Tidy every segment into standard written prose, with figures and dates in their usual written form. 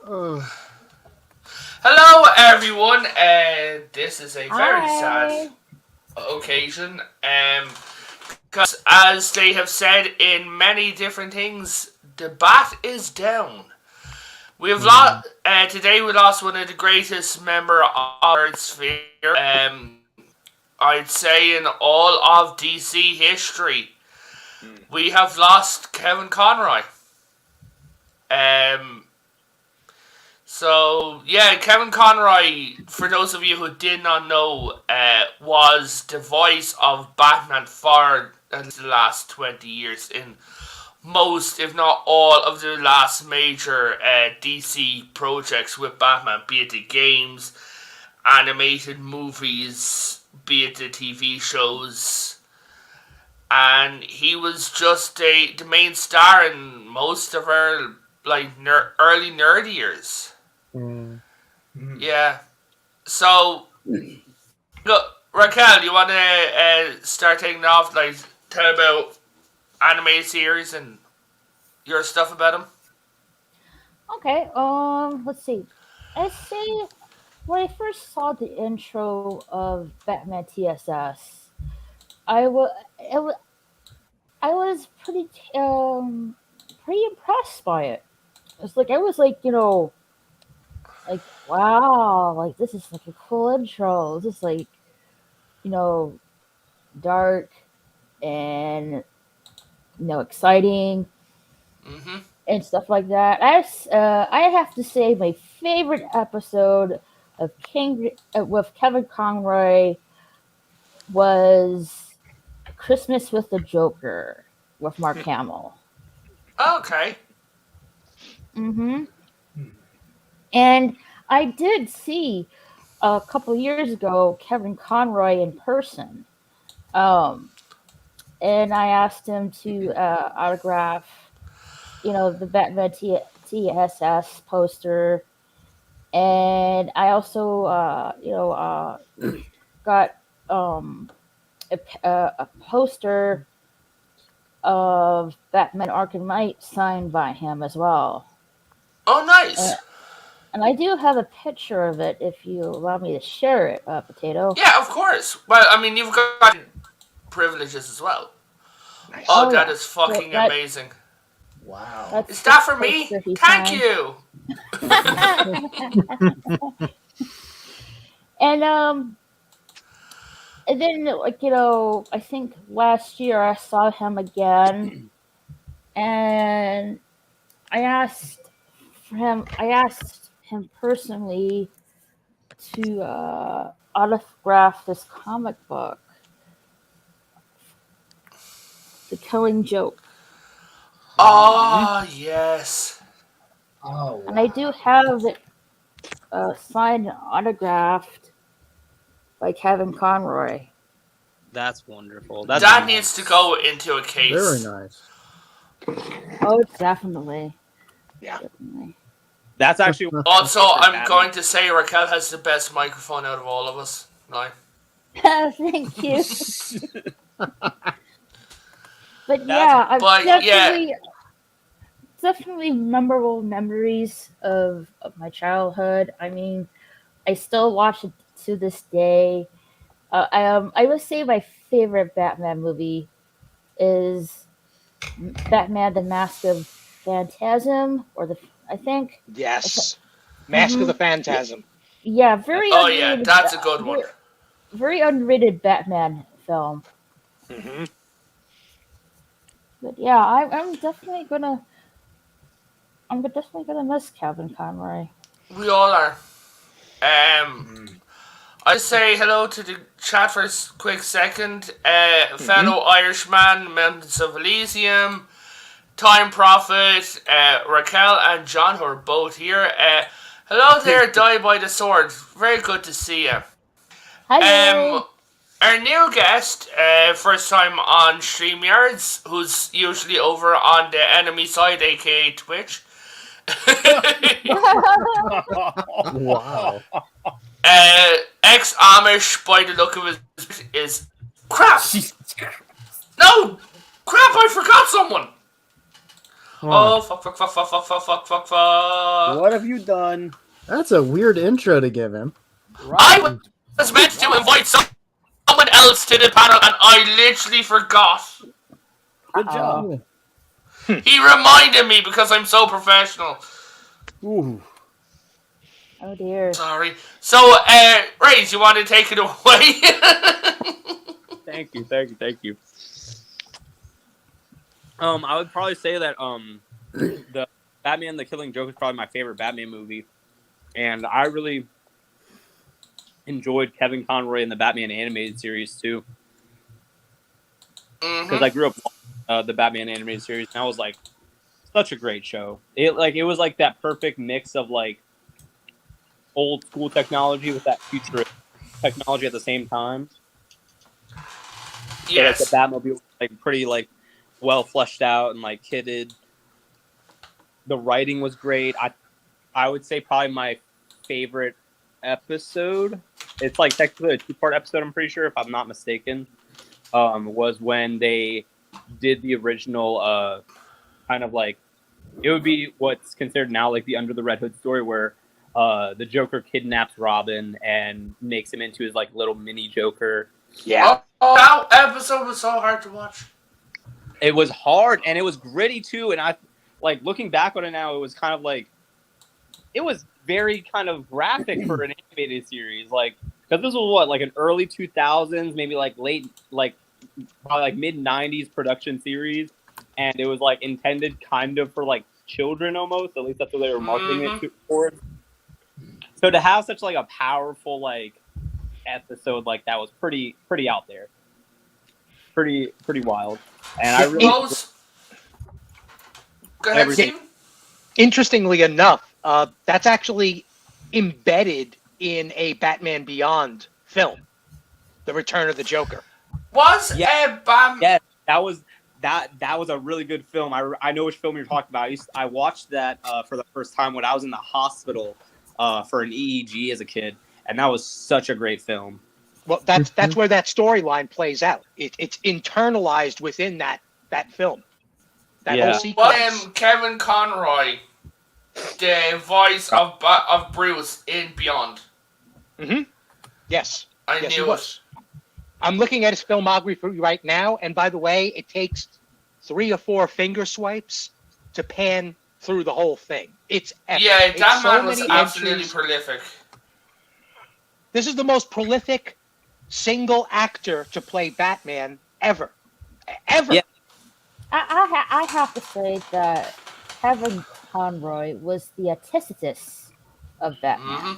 Uh, Hello, everyone. This is a very sad Hi. occasion. Because as they have said in many different things, the bat is down. We have mm, lost today. We lost one of the greatest member of our sphere. I'd say in all of DC history, we have lost Kevin Conroy. Um, So yeah, Kevin Conroy, for those of you who did not know, was the voice of Batman for at least the last 20 years in most, if not all, of the last major DC projects with Batman, be it the games, animated movies, be it the TV shows, and he was just the main star in most of our early nerd years. mm. Yeah. So, go, Raquel, you want to start taking off? Like, tell about anime series and your stuff about them. Okay. Let's see. I say when I first saw the intro of Batman TSS, I was I was pretty impressed by it. It's like I was like like wow, like this is like a cool intro. This is like you know dark and exciting Mm-hmm. and stuff like that. I have to say my favorite episode of King with Kevin Conroy was Christmas with the Joker with Mark Hamill. Okay. Hmm. And I did see a couple years ago Kevin Conroy in person, um, and I asked him to autograph, the Batman TSS poster, and I also, got um, a poster of Batman Arkham Knight signed by him as well. Oh, Uh, nice. and I do have a picture of it if you allow me to share it, Potato. Yeah, of course. Well, I mean, you've got privileges as well. Nice. Oh, Oh that yeah, is so fucking amazing. Wow. that's Is the that for me? poster he Thank signed. you. and and then I think last year I saw him again, and I asked him personally to autograph this comic book, The Killing Joke, Oh, yes. Oh and I wow. do have it signed and autographed by Kevin Conroy. That's wonderful. That's That Hmm. needs to nice. go into a Very case. nice. Oh, definitely, Yeah. definitely. That's actually one of my Also, favorite I'm Batman. going to say Raquel has the best microphone out of all of us. No. Thank you. But That's yeah, I've But yeah, definitely memorable memories of my childhood. I mean, I still watch it to this day. I would say my favorite Batman movie is Batman: The Mask of Phantasm, or the I think. Yes. Mask of Mm-hmm. the Phantasm. Yeah, That's very oh yeah, underrated. that's a good one. Very underrated Batman film. Hmm. But yeah, I'm definitely gonna miss Calvin Conroy. We all are. Um, Hmm. I say hello to the chat for a quick second. Hmm. Fellow Irishman, Mountains of Elysium, Time Prophet, Raquel, and John, who are both here. Hello there, Die by the Sword. Very good to see you. Hello. Um, our new guest, first time on StreamYards, who's usually over on the enemy side, aka Twitch. Wow. Ex Amish, by the look of his, is crap. Jesus No, crap! I forgot someone. Oh, fuck. What have you done? That's a weird intro to give him. I was meant to invite someone else to the panel, and I literally forgot. Good job. He reminded me because I'm so professional. Ooh. Oh dear. Sorry. So, Ray, you want to take it away? Thank you. I would probably say that the Batman: The Killing Joke is probably my favorite Batman movie, and I really enjoyed Kevin Conroy in the Batman animated series too, because I grew up watching the Batman animated series, and I was like, such a great show. It was like that perfect mix of like old school technology with that future technology at the same time. Yes. So, like, the Batmobile was like pretty like well fleshed out and like kitted. The writing was great. I would say probably my favorite episode. It's like technically a 2-part episode, I'm pretty sure, if I'm not mistaken. Was when they did the original kind of like, it would be what's considered now like the Under the Red Hood story, where the Joker kidnaps Robin and makes him into his like little mini Joker. Yeah. Oh, that episode was so hard to watch. It was hard and it was gritty too, and I like looking back on it now, it was kind of like, it was very kind of graphic for an animated series, like, because this was what, like an early 2000s, maybe like late, like probably like mid 90s production series, and it was like intended kind of for like children almost, at least that's what they were marketing it for. So to have such like a powerful like episode like that was pretty out there, pretty wild, and I really Go ahead, Steve. Interestingly enough, that's actually embedded in a Batman Beyond film, The Return of the Joker. Was Batman? Yeah, that was a really good film. I know which film you're talking about. I watched that for the first time when I was in the hospital for an EEG as a kid, and that was such a great film. Well, that's where that storyline plays out. It's internalized within that film. That whole sequence. Kevin Conroy, the voice of Bruce in Beyond. Mm-hmm. Yes. I knew it. I'm looking at his filmography right now, and by the way, it takes 3 or 4 finger swipes to pan through the whole thing. It's epic. Yeah, that it's man was absolutely prolific. This is the most prolific single actor to play Batman ever. Ever. Yeah. I have to say that Kevin Conroy was the antithesis of Batman.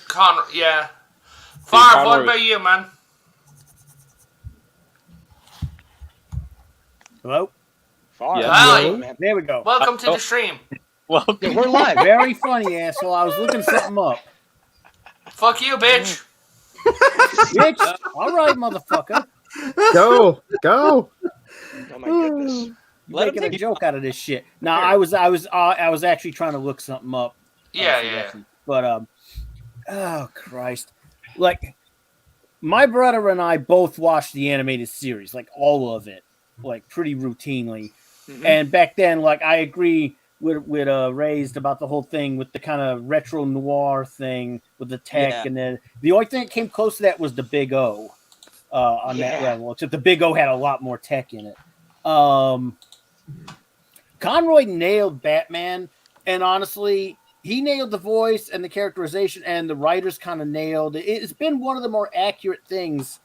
Conroy, yeah. Farr, what about you, man? Hello? Farr. Yeah. Hi. There we go. Welcome to the stream. Well, Yeah, we're live. Very funny, asshole. I was looking something up. Fuck you, bitch. Bitch. All right, motherfucker. Go. Oh my goodness. You're making a joke out of this shit. Now, I was actually trying to look something up. Yeah. But oh Christ, like my brother and I both watched the animated series, like all of it, like pretty routinely. Mm-hmm. And back then, like I agree with Raised about the whole thing with the kind of retro noir thing with the tech, and then the only thing that came close to that was the Big O on that level. Except the Big O had a lot more tech in it. Conroy nailed Batman, and honestly, he nailed the voice and the characterization, and the writers kind of nailed it. It's been one of the more accurate things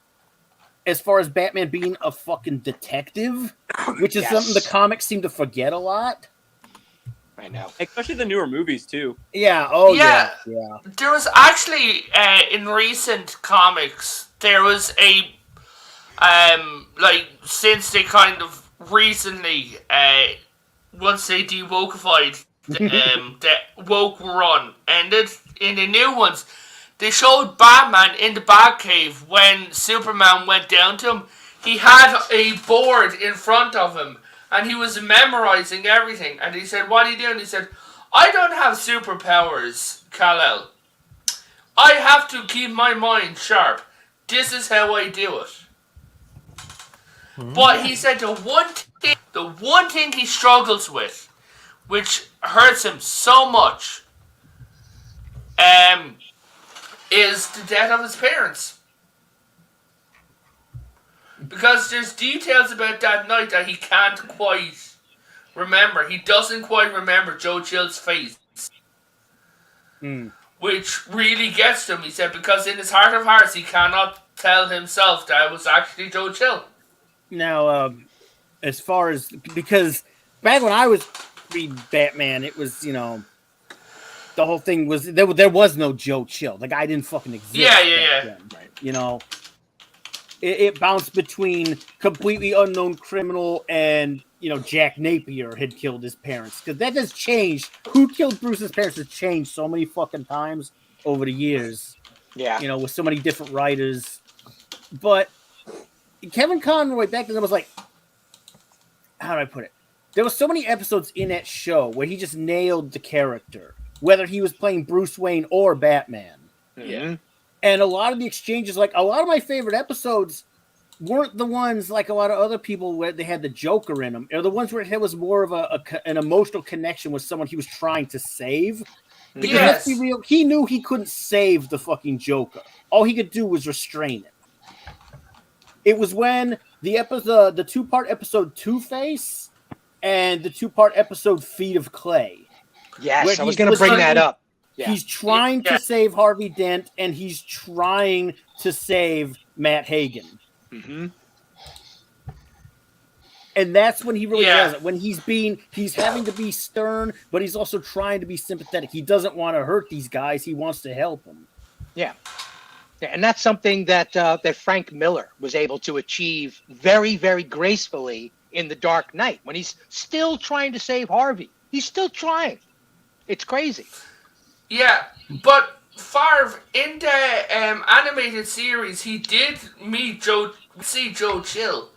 as far as Batman being a fucking detective, which is something the comics seem to forget a lot. I know. especially the newer movies too. Yeah. Oh yeah. There was actually in recent comics there was a like since they kind of recently once they dewokified the woke run ended in the new ones, they showed Batman in the Batcave when Superman went down to him. He had a board in front of him and he was memorizing everything, and he said, "What are you doing?" He said, "I don't have superpowers, Kal-El. I have to keep my mind sharp. This is how I do it." But he said the one thing he struggles with, which hurts him so much, is the death of his parents. Because there's details about that night that he can't quite remember. He doesn't quite remember Joe Chill's face. Which really gets to him, he said, because in his heart of hearts he cannot tell himself that it was actually Joe Chill. Now, as far as, because back when I was reading Batman, it was, you know, the whole thing was, there was no Joe Chill. The guy didn't fucking exist. Yeah. Then, right? You know, it bounced between completely unknown criminal and, you know, Jack Napier had killed his parents. Because that has changed. Who killed Bruce's parents has changed so many fucking times over the years. Yeah. You know, with so many different writers. But Kevin Conroy back then was like, how do I put it? There was so many episodes in that show where he just nailed the character, whether he was playing Bruce Wayne or Batman. Yeah. And a lot of the exchanges, like a lot of my favorite episodes weren't the ones like a lot of other people where they had the Joker in them. Or the ones where it was more of an emotional connection with someone he was trying to save. Because let's be real, he knew he couldn't save the fucking Joker. All he could do was restrain him. It was when the two-part episode Two-Face and the two-part episode Feet of Clay. Yes, I was going to bring that up. Yeah. He's trying to save Harvey Dent, and he's trying to save Matt Hagen. Mm-hmm. And that's when he really does it. When he's having to be stern, but he's also trying to be sympathetic. He doesn't want to hurt these guys. He wants to help them. Yeah. And that's something that that Frank Miller was able to achieve very, very gracefully in The Dark Knight when he's still trying to save Harvey. He's still trying. It's crazy. Yeah, but Favre, in the animated series, he did see Joe Chill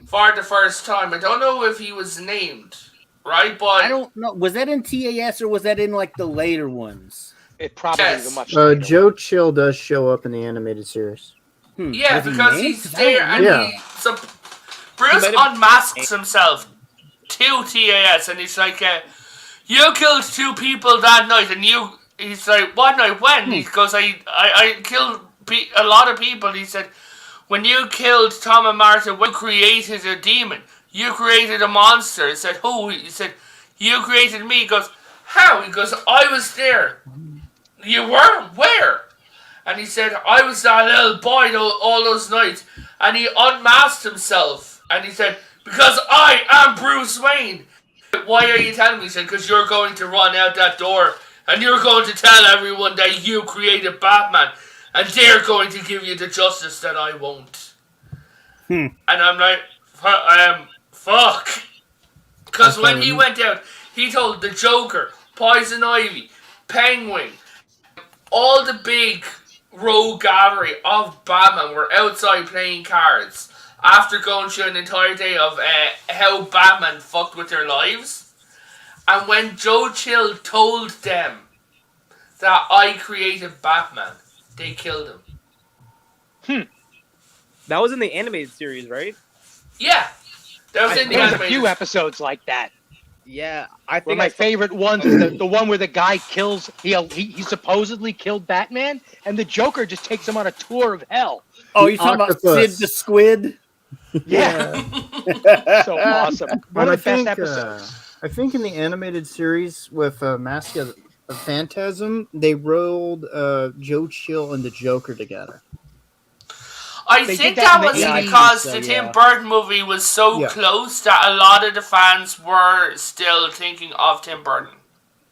for the first time. I don't know if he was named, right? But I don't know. Was that in TAS or was that in like the later ones? It probably was a much later Joe one. Chill does show up in the animated series. Yeah, Was he because named? he's there and Bruce He might have- unmasks himself to TAS and he's like, you killed 2 people that night, and he's like, what night, when? He goes, I killed a lot of people. He said, when you killed Tom and Martha, you created a demon. You created a monster. He said, who? He said, you created me. He goes, how? He goes, I was there. You were? Where? And he said, I was that little boy all those nights. And he unmasked himself. And he said, because I am Bruce Wayne. Why are you telling me? He said, because you're going to run out that door and you're going to tell everyone that you created Batman and they're going to give you the justice that I won't. And I'm like, fuck. Because when he went out, he told the Joker, Poison Ivy, Penguin, all the big rogue gallery of Batman were outside playing cards. After going through an entire day of how Batman fucked with their lives. And when Joe Chill told them that I created Batman, they killed him. That was in the animated series, right? Yeah. That was in the There was a animated. few episodes like that. Yeah, I One think of my favorite ones is the one where the guy kills, he supposedly killed Batman, and the Joker just takes him on a tour of hell. Oh, you're talking about Octopus. Sid the Squid? Yeah. So awesome. One But of the best episodes. I think in the animated series with Mask of Phantasm, they rolled Joe Chill and the Joker together. I They think did that that in the was 80s, because so, the yeah. Tim Burton movie was so close that a lot of the fans were still thinking of Tim Burton.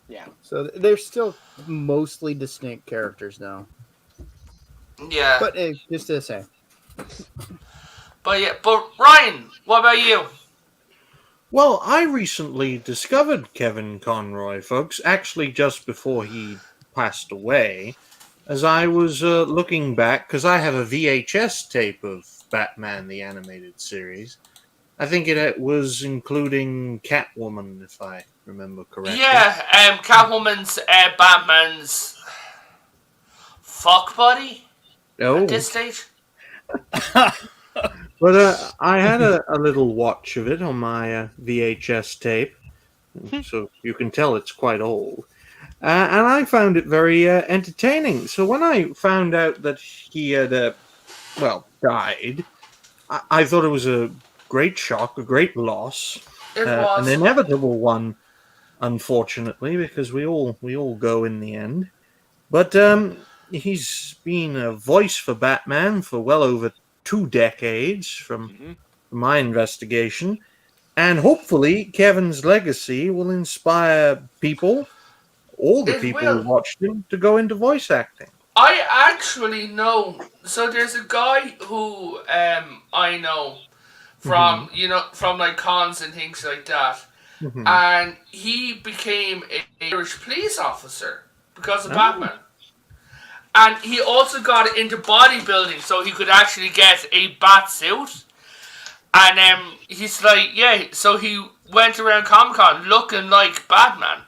Yeah. So they're still mostly distinct characters now. Yeah. But just to say. But Ryan, what about you? Well, I recently discovered Kevin Conroy, folks, actually just before he passed away, as I was looking back, because I have a VHS tape of Batman the Animated Series. I think it was including Catwoman, if I remember correctly. Yeah, Catwoman's Batman's fuck buddy Oh, at this stage. But I had a little watch of it on my VHS tape, so you can tell it's quite old. And I found it very entertaining. So when I found out that he had, died, I thought it was a great shock, a great loss, It an was. inevitable one, unfortunately, because we all go in the end. But he's been a voice for Batman for well over 2 decades, from my investigation, and hopefully Kevin's legacy will inspire people, all the It people who will. watched him, to go into voice acting. I actually know. So there's a guy who I know from from like cons and things like that, Mhm. and he became an Irish police officer because of Oh. Batman. And he also got into bodybuilding, so he could actually get a bat suit. And he's like, yeah. So he went around Comic Con looking like Batman,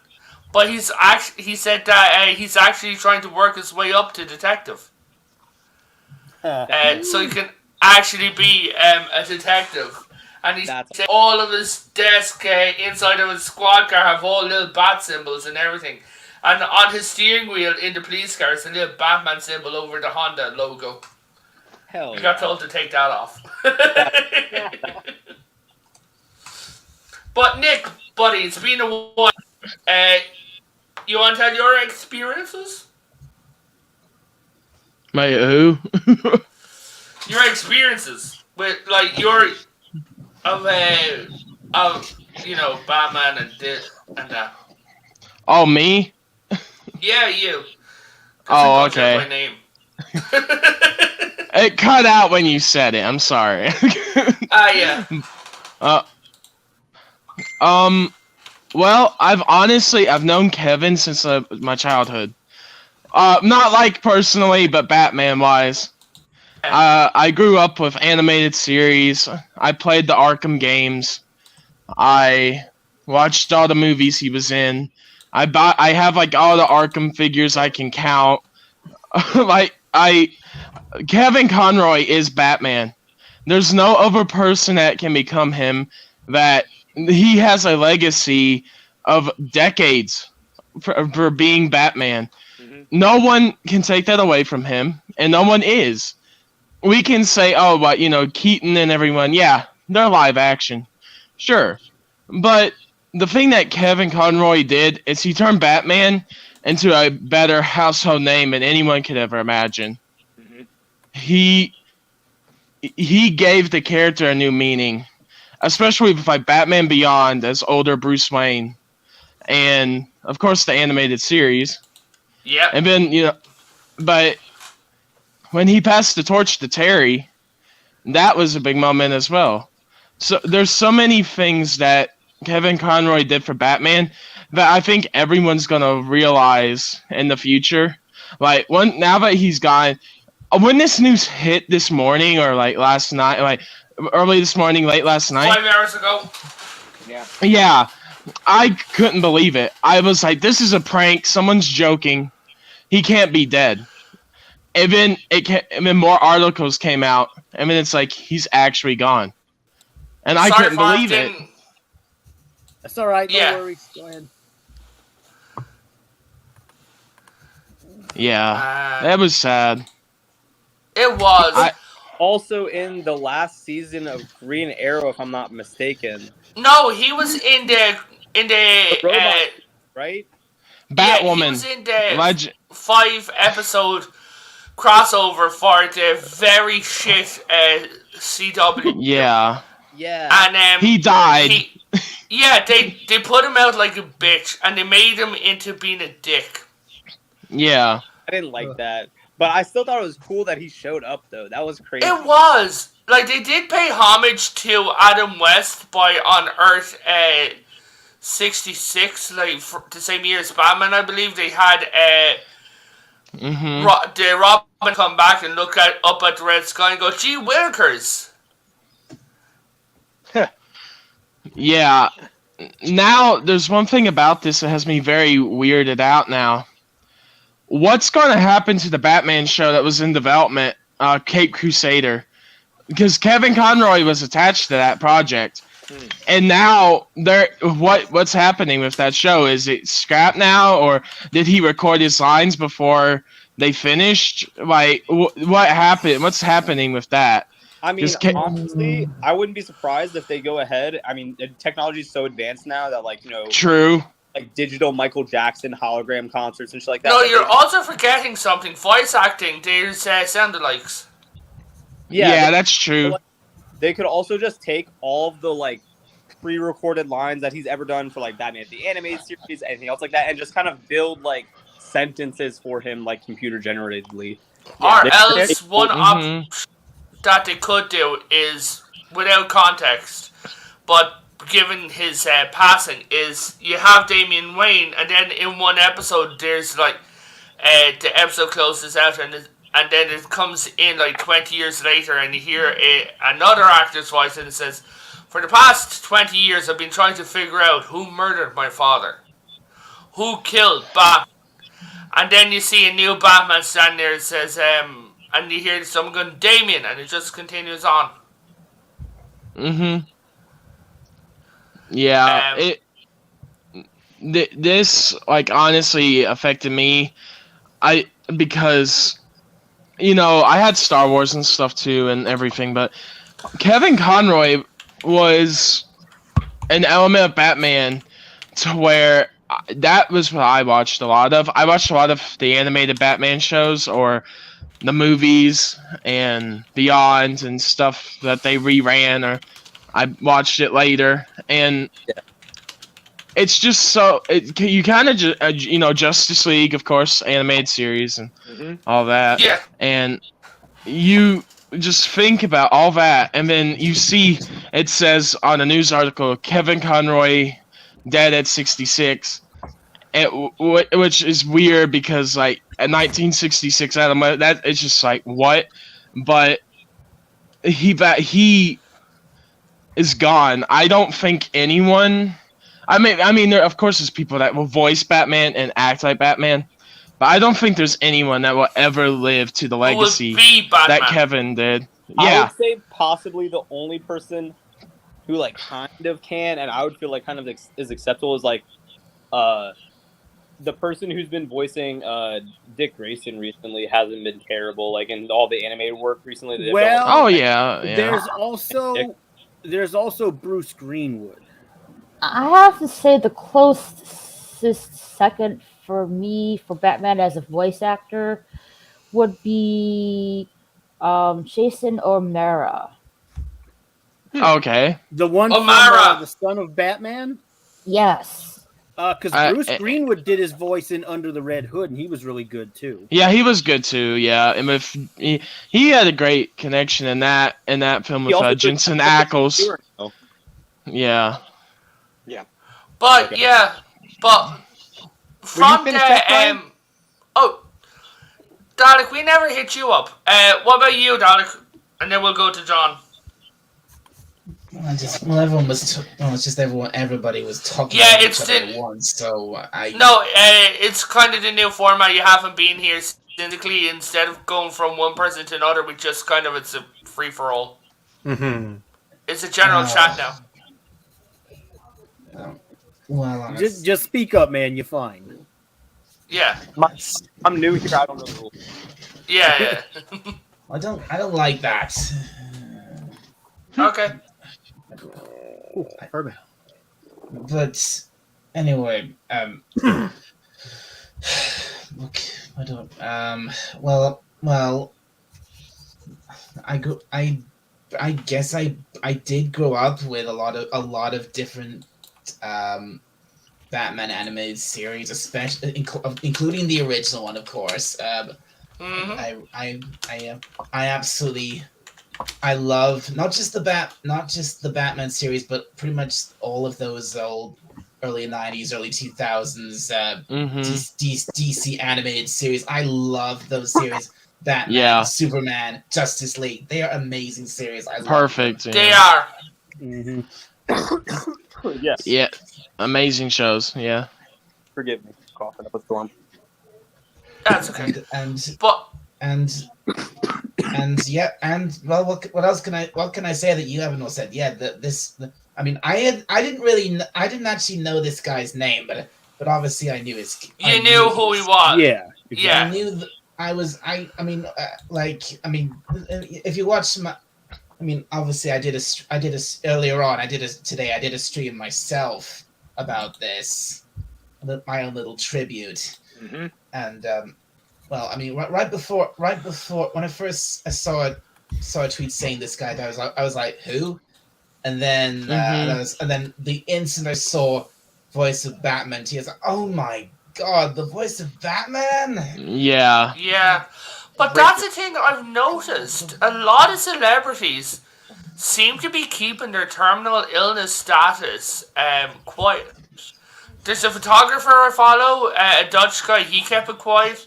but he said that he's actually trying to work his way up to detective. So he can actually be a detective. And he said all of his desk inside of his squad car have all little bat symbols and everything. And on his steering wheel in the police car is a little Batman symbol over the Honda logo. Hell I yeah. got told to take that off. But Nick, buddy, it's been a while. You want to tell your experiences? Mate, who? Your experiences with like your of Batman and this and that. Oh, me? Yeah, you. Oh, I thought you had okay. my name. It cut out when you said it. I'm sorry. Yeah. Well, I've known Kevin since my childhood. Not like personally, but Batman wise. I grew up with animated series. I played the Arkham games. I watched all the movies he was in. I have like all the Arkham figures I can count. Kevin Conroy is Batman. There's no other person that can become him. That he has a legacy of decades for being Batman. No one can take that away from him, and no one is. We can say, oh, but Keaton and everyone, yeah, they're live action, sure, but the thing that Kevin Conroy did is he turned Batman into a better household name than anyone could ever imagine. He gave the character a new meaning, especially with like Batman Beyond as older Bruce Wayne, and of course the animated series. Yeah. And then but when he passed the torch to Terry, that was a big moment as well. So there's so many things that Kevin Conroy did for Batman that I think everyone's gonna realize in the future. Like now that he's gone, when this news hit this morning or like last night, like early this morning, late last night, 5 hours ago. yeah, I couldn't believe it. I was like, this is a prank. Someone's joking. He can't be dead. And then more articles came out. And then it's like, he's actually gone. And I couldn't believe it. That's all right. Yeah. No worries. Go ahead. Yeah, that was sad. It was. Also in the last season of Green Arrow, if I'm not mistaken. No, he was in the robot, right? Batwoman. Yeah, he was in the 5-episode crossover for the very shit CW. Yeah. Yeah. And he died. They put him out like a bitch, and they made him into being a dick. Yeah. I didn't like that. But I still thought it was cool that he showed up, though. That was crazy. It was. Like, they did pay homage to Adam West on Earth 66, like, the same year as Batman, I believe. They had the Robin come back and look up at the red sky and go, gee willikers. Yeah. Now, there's one thing about this that has me very weirded out now. What's going to happen to the Batman show that was in development, Cape Crusader? because Kevin Conroy was attached to that project, and now what's happening with that show? Is it scrapped now, or did he record his lines before they finished? Like, what happened? What's happening with that? I mean, Just honestly, I wouldn't be surprised if they go ahead. I mean, technology is so advanced now that, like, True. like digital Michael Jackson hologram concerts and shit like that. No, like, you're also forgetting something. Voice acting, there's sound-alikes. Yeah, that's true. They could also just take all of the, like, pre-recorded lines that he's ever done for, like, Batman the Animated Series, anything else like that, and just kind of build, like, sentences for him, like, computer-generatedly. Or they- else one Mhm. option that they could do is, without context, but given his passing, is you have Damian Wayne, and then in one episode there's like the episode closes out, and then it comes in like 20 years later, and you hear another actor's voice, and it says, "For the past 20 years, I've been trying to figure out who murdered my father, who killed Batman." And then you see a new Batman standing there and says, and you hear someone going, "Damien," and it just continues on. Yeah, this like honestly affected me. Because I had Star Wars and stuff too and everything, but Kevin Conroy was an element of Batman to where that was what I watched a lot of. I watched a lot of the animated Batman shows or the movies and Beyond and stuff that they reran, or I watched it later, and it's just so you kind of Justice League, of course, animated series and all that, Yeah. and you just think about all that, and then you see it says on a news article, Kevin Conroy dead at 66, which is weird because like at 1966, that it's just like what, but he is gone. I don't think anyone. I mean, there of course there's people that will voice Batman and act like Batman, but I don't think there's anyone that will ever live to the legacy Who would be Batman? that Kevin did. I Yeah, would say possibly the only person who like kind of can, and I would feel like kind of is acceptable, is like the person who's been voicing Dick Grayson recently hasn't been terrible, like in all the animated work recently. That they've done. Well, oh yeah. There's also Bruce Greenwood. I have to say the closest second for me for Batman as a voice actor would be Jason O'Mara. Okay. The one O'Mara! from the Son of Batman? Yes. Because Bruce Greenwood did his voice in Under the Red Hood, and he was really good too. Yeah, he was good too. Yeah, and with he had a great connection in that film He with also did Jensen the Ackles. hero. Yeah. But yeah, but from finish that, Brian? Dalek, we never hit you up. What about you, Dalek? And then we'll go to John. Everybody was talking Yeah, about it's each other the- at once, so I. No, it's kind of the new format. You haven't been here syndically. Instead of going from one person to another, we just kind of, it's a free for all. Mm-hmm. It's a general chat now. Well, Just speak up, man. You're fine. Yeah, I'm new here. I don't know the rules. yeah. I don't like that. Okay. Ooh, perfect. But anyway, look, I don't. Well, I guess I did grow up with a lot of different Batman animated series, especially including the original one, of course. I absolutely. I love not just the Batman series, but pretty much all of those old early 90s, early 2000s DC animated series. I love those series. Batman, Superman, Justice League. They are amazing series. I love Perfect. them. They are. Yes. Yeah. Amazing shows. Yeah. Forgive me. Coughing up a storm. That's okay. And But and yeah, and well, what else can I say that you haven't all said? Yeah, I mean, I didn't actually know this guy's name, but obviously I knew You knew who he was. Yeah, Yeah. I knew I mean, if you watch my, I mean, obviously I did a earlier on. I did a stream myself about this, my own little tribute, and well, I mean, right before when I first saw a tweet saying this guy, I was like, who? And then and then the instant I saw voice of Batman, he was like, oh my god, the voice of Batman. Yeah. Yeah. But that's the thing I've noticed. A lot of celebrities seem to be keeping their terminal illness status quiet. There's a photographer I follow, a Dutch guy, he kept it quiet.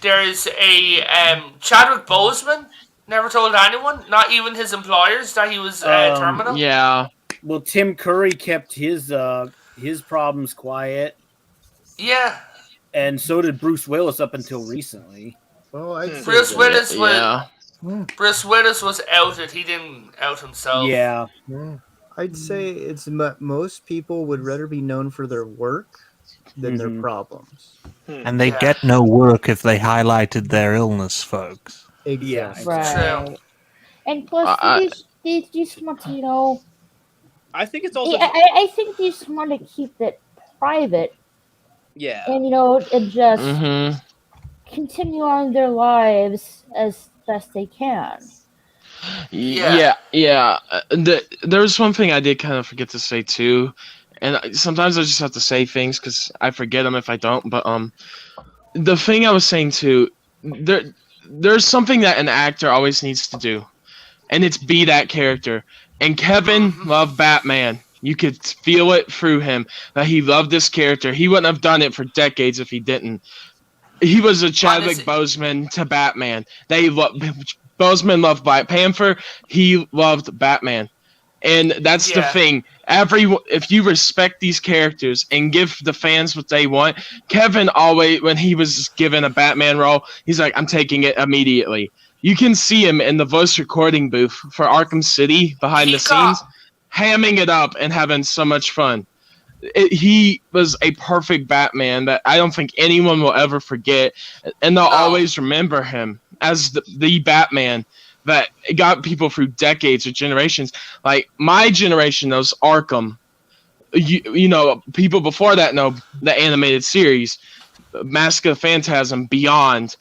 There's a Chadwick Boseman, never told anyone, not even his employers, that he was terminal. Yeah. Well, Tim Curry kept his problems quiet. Yeah. And so did Bruce Willis up until recently. Well, Bruce Willis was Yeah. Bruce Willis was outed. He didn't out himself. Yeah. I'd say it's most people would rather be known for their work than their problems. And they get no work if they highlighted their illness, folks. Exactly. Right. True. And plus, they just want to, you know. I think it's also. I think they just want to keep it private. Yeah. And, you know, and just continue on their lives as best they can. Yeah. There's one thing I did kind of forget to say too, and sometimes I just have to say things because I forget them if I don't. But the thing I was saying too, there's something that an actor always needs to do, and it's be that character. And Kevin loved Batman. You could feel it through him that he loved this character. He wouldn't have done it for decades if he didn't. He was a Chadwick Boseman to Batman. Boseman loved Black Panther. He loved Batman, and that's the thing. If you respect these characters and give the fans what they want, Kevin always, when he was given a Batman role, he's like, "I'm taking it immediately." You can see him in the voice recording booth for Arkham City behind the scenes, hamming it up and having so much fun. He was a perfect Batman that I don't think anyone will ever forget, and they'll always remember him as the Batman that got people through decades or generations. Like my generation knows Arkham. You know, people before that know the animated series, Mask of the Phantasm, Beyond,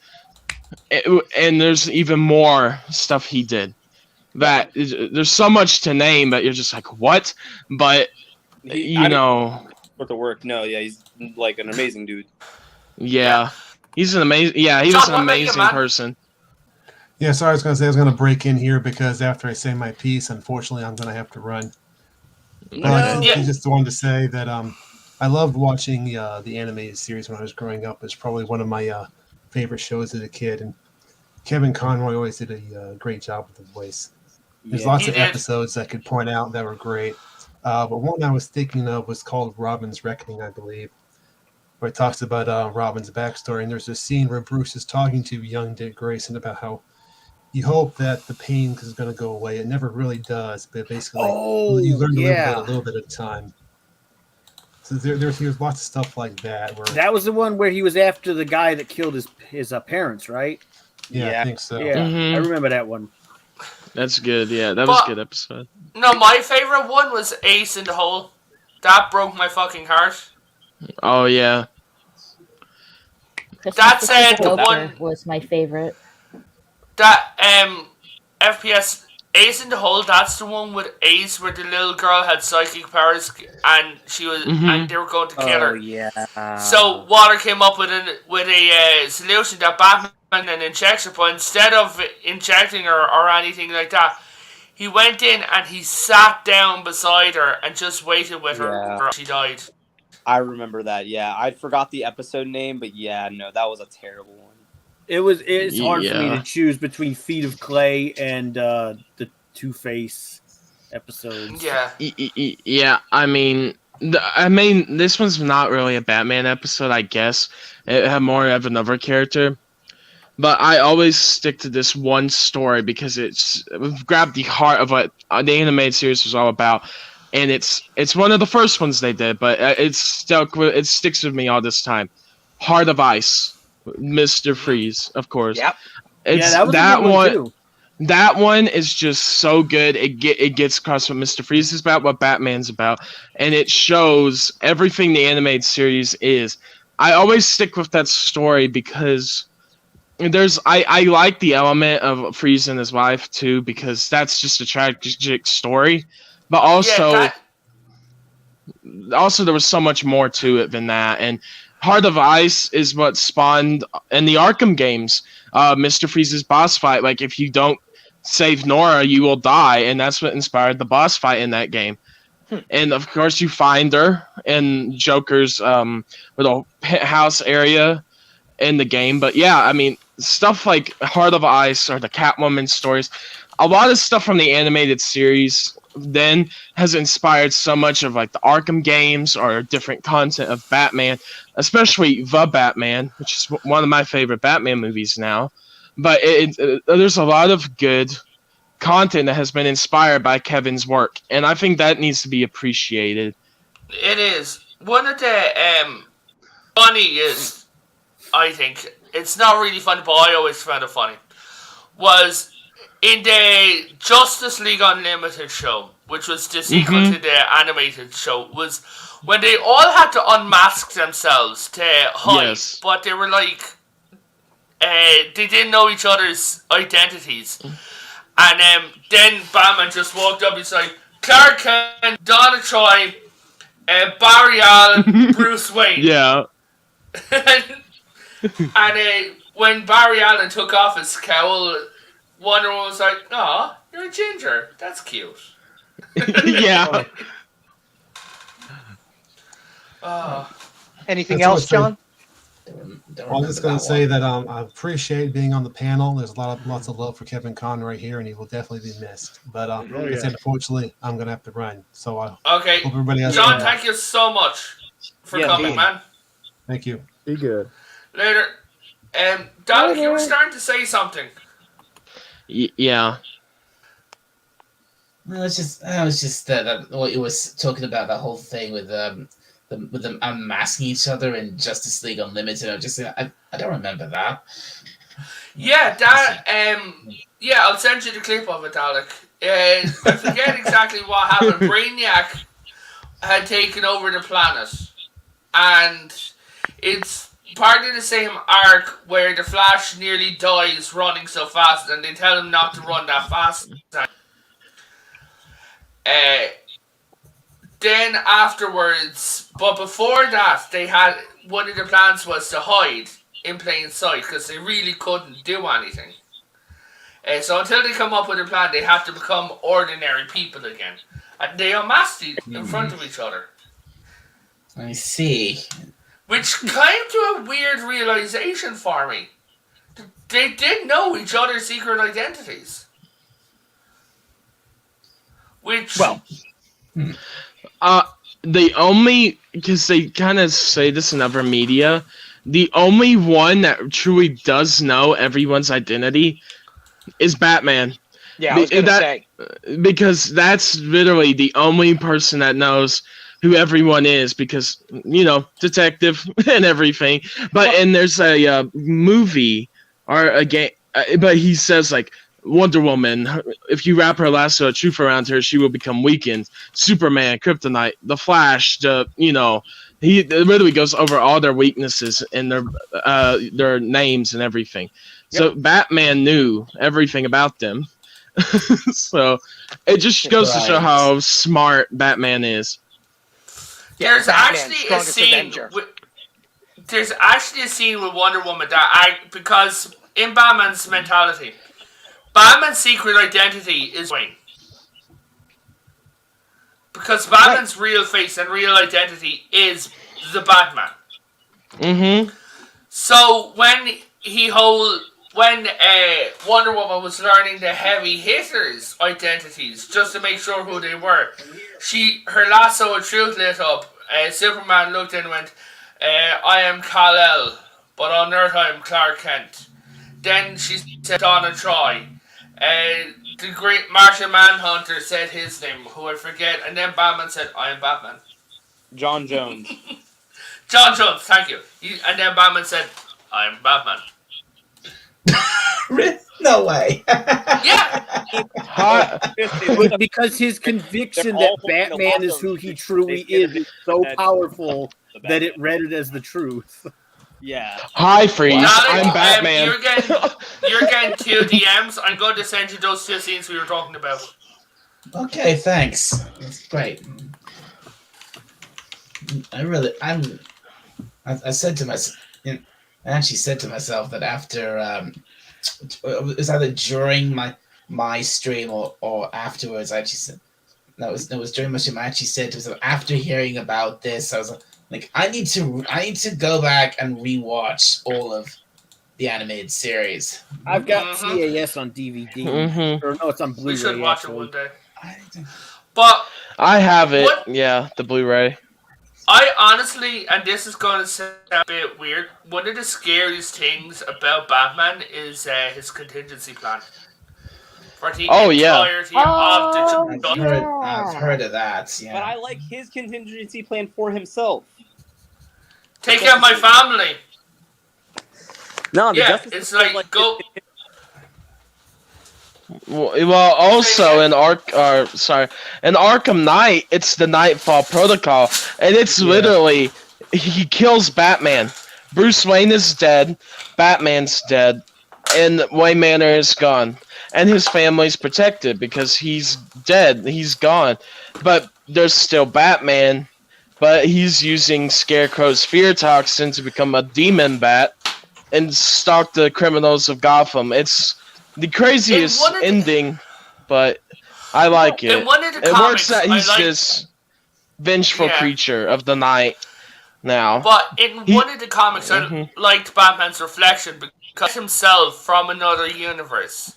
and there's even more stuff he did. There's so much to name that you're just like, what? But you know, with the work, no, yeah, he's like an amazing dude. Yeah, he's an amazing. Yeah, he was an amazing person. Yeah, sorry, I was going to break in here because after I say my piece, unfortunately, I'm going to have to run. I just wanted to say that I loved watching the animated series when I was growing up. It's probably one of my favorite shows as a kid, and Kevin Conroy always did a great job with the voice. There's lots of episodes I could point out that were great. But one I was thinking of was called Robin's Reckoning, I believe, where it talks about Robin's backstory. And there's a scene where Bruce is talking to young Dick Grayson about how you hope that the pain is going to go away. It never really does, but basically you learn to live with it a little bit at a time. So there's lots of stuff like that. That was the one where he was after the guy that killed his parents, right? Yeah, I think so. Yeah, I remember that one. That's good. Yeah, that was a good episode. No, my favorite one was Ace in the Hole. That broke my fucking heart. Oh yeah. That said, the one was my favorite. That FPS Ace in the Hole. That's the one with Ace, where the little girl had psychic powers, and she was, and they were going to kill her. Yeah. So Water came up with a solution that Batman then injects her, but instead of injecting her or anything like that, he went in and he sat down beside her and just waited with her until she died. I remember that. Yeah, I forgot the episode name, but yeah, no, that was a terrible one. It's hard for me to choose between Feet of Clay and the Two-Face episodes. Yeah. Yeah, I mean, this one's not really a Batman episode, I guess. It had more of another character. but I always stick to this one story because it's grabbed the heart of what the animated series was all about, and it's one of the first ones they did, but it sticks with me all this time. Heart of Ice, Mr. Freeze, of course. Yep. It's that was a good one too. That one is just so good. It gets across what Mr. Freeze is about, what Batman's about, and it shows everything the animated series is. I always stick with that story because I like the element of Freeze and his wife too, because that's just a tragic story. But also there was so much more to it than that. And Heart of Ice is what spawned in the Arkham games, Mr. Freeze's boss fight. Like, if you don't save Nora, you will die, and that's what inspired the boss fight in that game. And of course, you find her in Joker's little penthouse area in the game. But yeah, I mean, stuff like Heart of Ice or the Catwoman stories, a lot of stuff from the animated series then has inspired so much of like the Arkham games or different content of Batman, especially The Batman, which is one of my favorite Batman movies now. But there's a lot of good content that has been inspired by Kevin's work, and I think that needs to be appreciated. It is. One of the funniest, I think, it's not really funny, but I always found it funny, was in the Justice League Unlimited show, which was the sequel to the animated show, was when they all had to unmask themselves to hide, but they were like, they didn't know each other's identities. And then Batman just walked up, he's like, Clark Kent, Donna Troy, Barry Allen, Bruce Wayne. Yeah. And when Barry Allen took off his cowl, Wonder Woman was like, "Aw, you're a ginger. That's cute." Yeah. Anything else, John? I was just going to say that I appreciate being on the panel. There's lots of love for Kevin Conroy here, and he will definitely be missed. But unfortunately, I'm going to have to run. So I hope everybody has John, thank you so much for coming, man. Thank you. Be good. Later. Dalek, you were starting to say something. Yeah. No, it's just I was just what you was talking about, that whole thing with them unmasking each other in Justice League Unlimited. I don't remember that. Yeah, I'll send you the clip of it, Dalek. I forget exactly what happened. Brainiac had taken over the planet, and it's part of the same arc where the Flash nearly dies running so fast, and they tell him not to run that fast. Then afterwards, but before that, they had one of the plans was to hide in plain sight because they really couldn't do anything. So until they come up with a plan, they have to become ordinary people again, and they unmasked in front of each other. I see. Which came to a weird realization for me. They did know each other's secret identities. Which... Well... because they kind of say this in other media, the only one that truly does know everyone's identity is Batman. Yeah, I was going to say. Because that's literally the only person that knows who everyone is, because, detective and everything. And there's a movie or a game, but he says, like, Wonder Woman, if you wrap her lasso of truth around her, she will become weakened. Superman, Kryptonite, the Flash, he literally goes over all their weaknesses and their names and everything. Yep. So Batman knew everything about them. So it just goes to show how smart Batman is. There's actually a scene. There's actually a scene with Wonder Woman because in Batman's mentality, Batman's secret identity is Wayne. Because Batman's real face and real identity is the Batman. Mm-hmm. So when Wonder Woman was learning the heavy hitters' identities just to make sure who they were, her lasso of truth lit up. Superman looked in and went, "I am Kal-El, but on Earth I am Clark Kent." Then she said Donna Troy. The great Martian Manhunter said his name, who I forget, and then Batman said, "I am Batman." John Jones. John Jones, thank you. And then Batman said, "I am Batman." No way. Yeah. Because his conviction that Batman is who he truly is so powerful that it read it as the truth. Yeah. Hi, Freeze. Darling, I'm Batman. You're getting 2 DMs. I'm going to send you those 2 scenes we were talking about. Okay, thanks. That's great. I said to myself, I actually said to myself that after it was either during my stream or afterwards. I actually said no, it was during my stream. I actually said to myself after hearing about this, I was like, I need to go back and rewatch all of the animated series. I've got CAS on DVD, or no, it's on Blu-ray. We should watch actually. it one day. But I have it. Yeah, the Blu-ray. I honestly, and this is going to sound a bit weird, one of the scariest things about Batman is his contingency plan. For the entirety of the I've heard of that, yeah. But I like his contingency plan for himself. Take out my family. No, it's like go. Well, also in Arkham Knight, it's the Nightfall Protocol, and it's literally he kills Batman. Bruce Wayne is dead, Batman's dead, and Wayne Manor is gone, and his family's protected because he's dead. He's gone, but there's still Batman. But he's using Scarecrow's fear toxin to become a demon bat and stalk the criminals of Gotham. It's the craziest ending, but I like it. It works that he's this vengeful creature of the night now. But in one of the comics, I liked Batman's reflection because himself from another universe.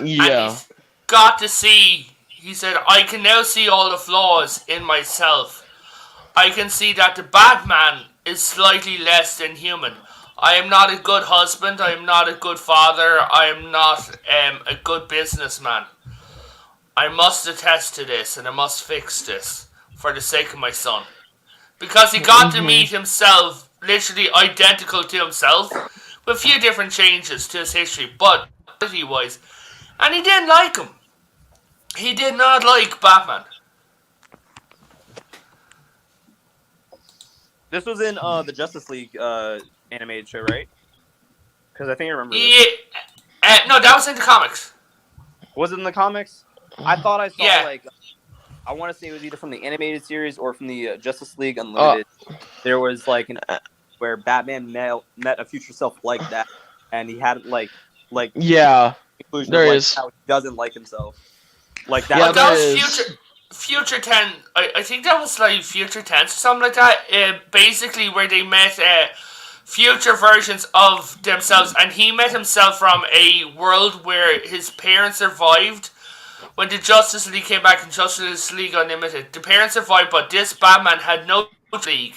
Yeah. And he's got to see, he said, I can now see all the flaws in myself. I can see that the Batman is slightly less than human. I am not a good husband. I am not a good father. I am not a good businessman. I must attest to this, and I must fix this for the sake of my son. Because he got to meet himself, literally identical to himself, with a few different changes to his history, but quality-wise. And he didn't like him. He did not like Batman. This was in the Justice League animated show, right? Because I think I remember this. No, that was in the comics. Was it in the comics? I thought I saw, I want to say it was either from the animated series or from the Justice League Unlimited. There was, where Batman met a future self like that, and he had, yeah, there is. How he doesn't like himself. Like, that, yeah, that was Future 10, I think that was Future 10 or something like that. Basically, where they met future versions of themselves, and he met himself from a world where his parents survived when the Justice League came back in Justice League Unlimited. The parents survived, but this Batman had no league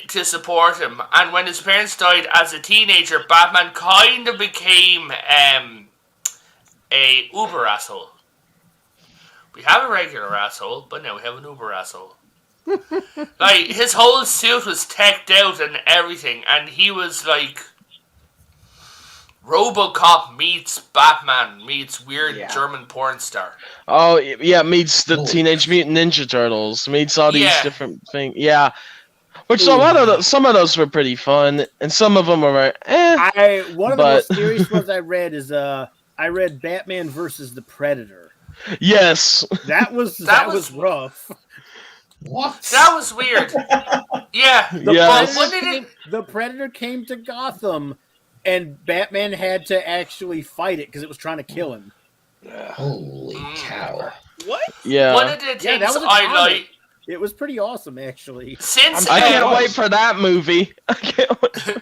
to support him. And when his parents died as a teenager, Batman kind of became a uber asshole. We have a regular asshole, but now we have an uber asshole. His whole suit was teched out and everything, and he was like RoboCop meets Batman meets weird German porn star. Oh yeah, meets the Teenage Mutant Ninja Turtles, meets all these different things. Yeah, which some of those were pretty fun, and some of them were one of the most serious ones I read is I read Batman versus the Predator. Yes, that was rough. What? That was weird. Yeah. The Predator came to Gotham, and Batman had to actually fight it because it was trying to kill him. Holy cow! What? Yeah. One of the things I like. It was pretty awesome, actually. I can't wait for that movie. I can't wait.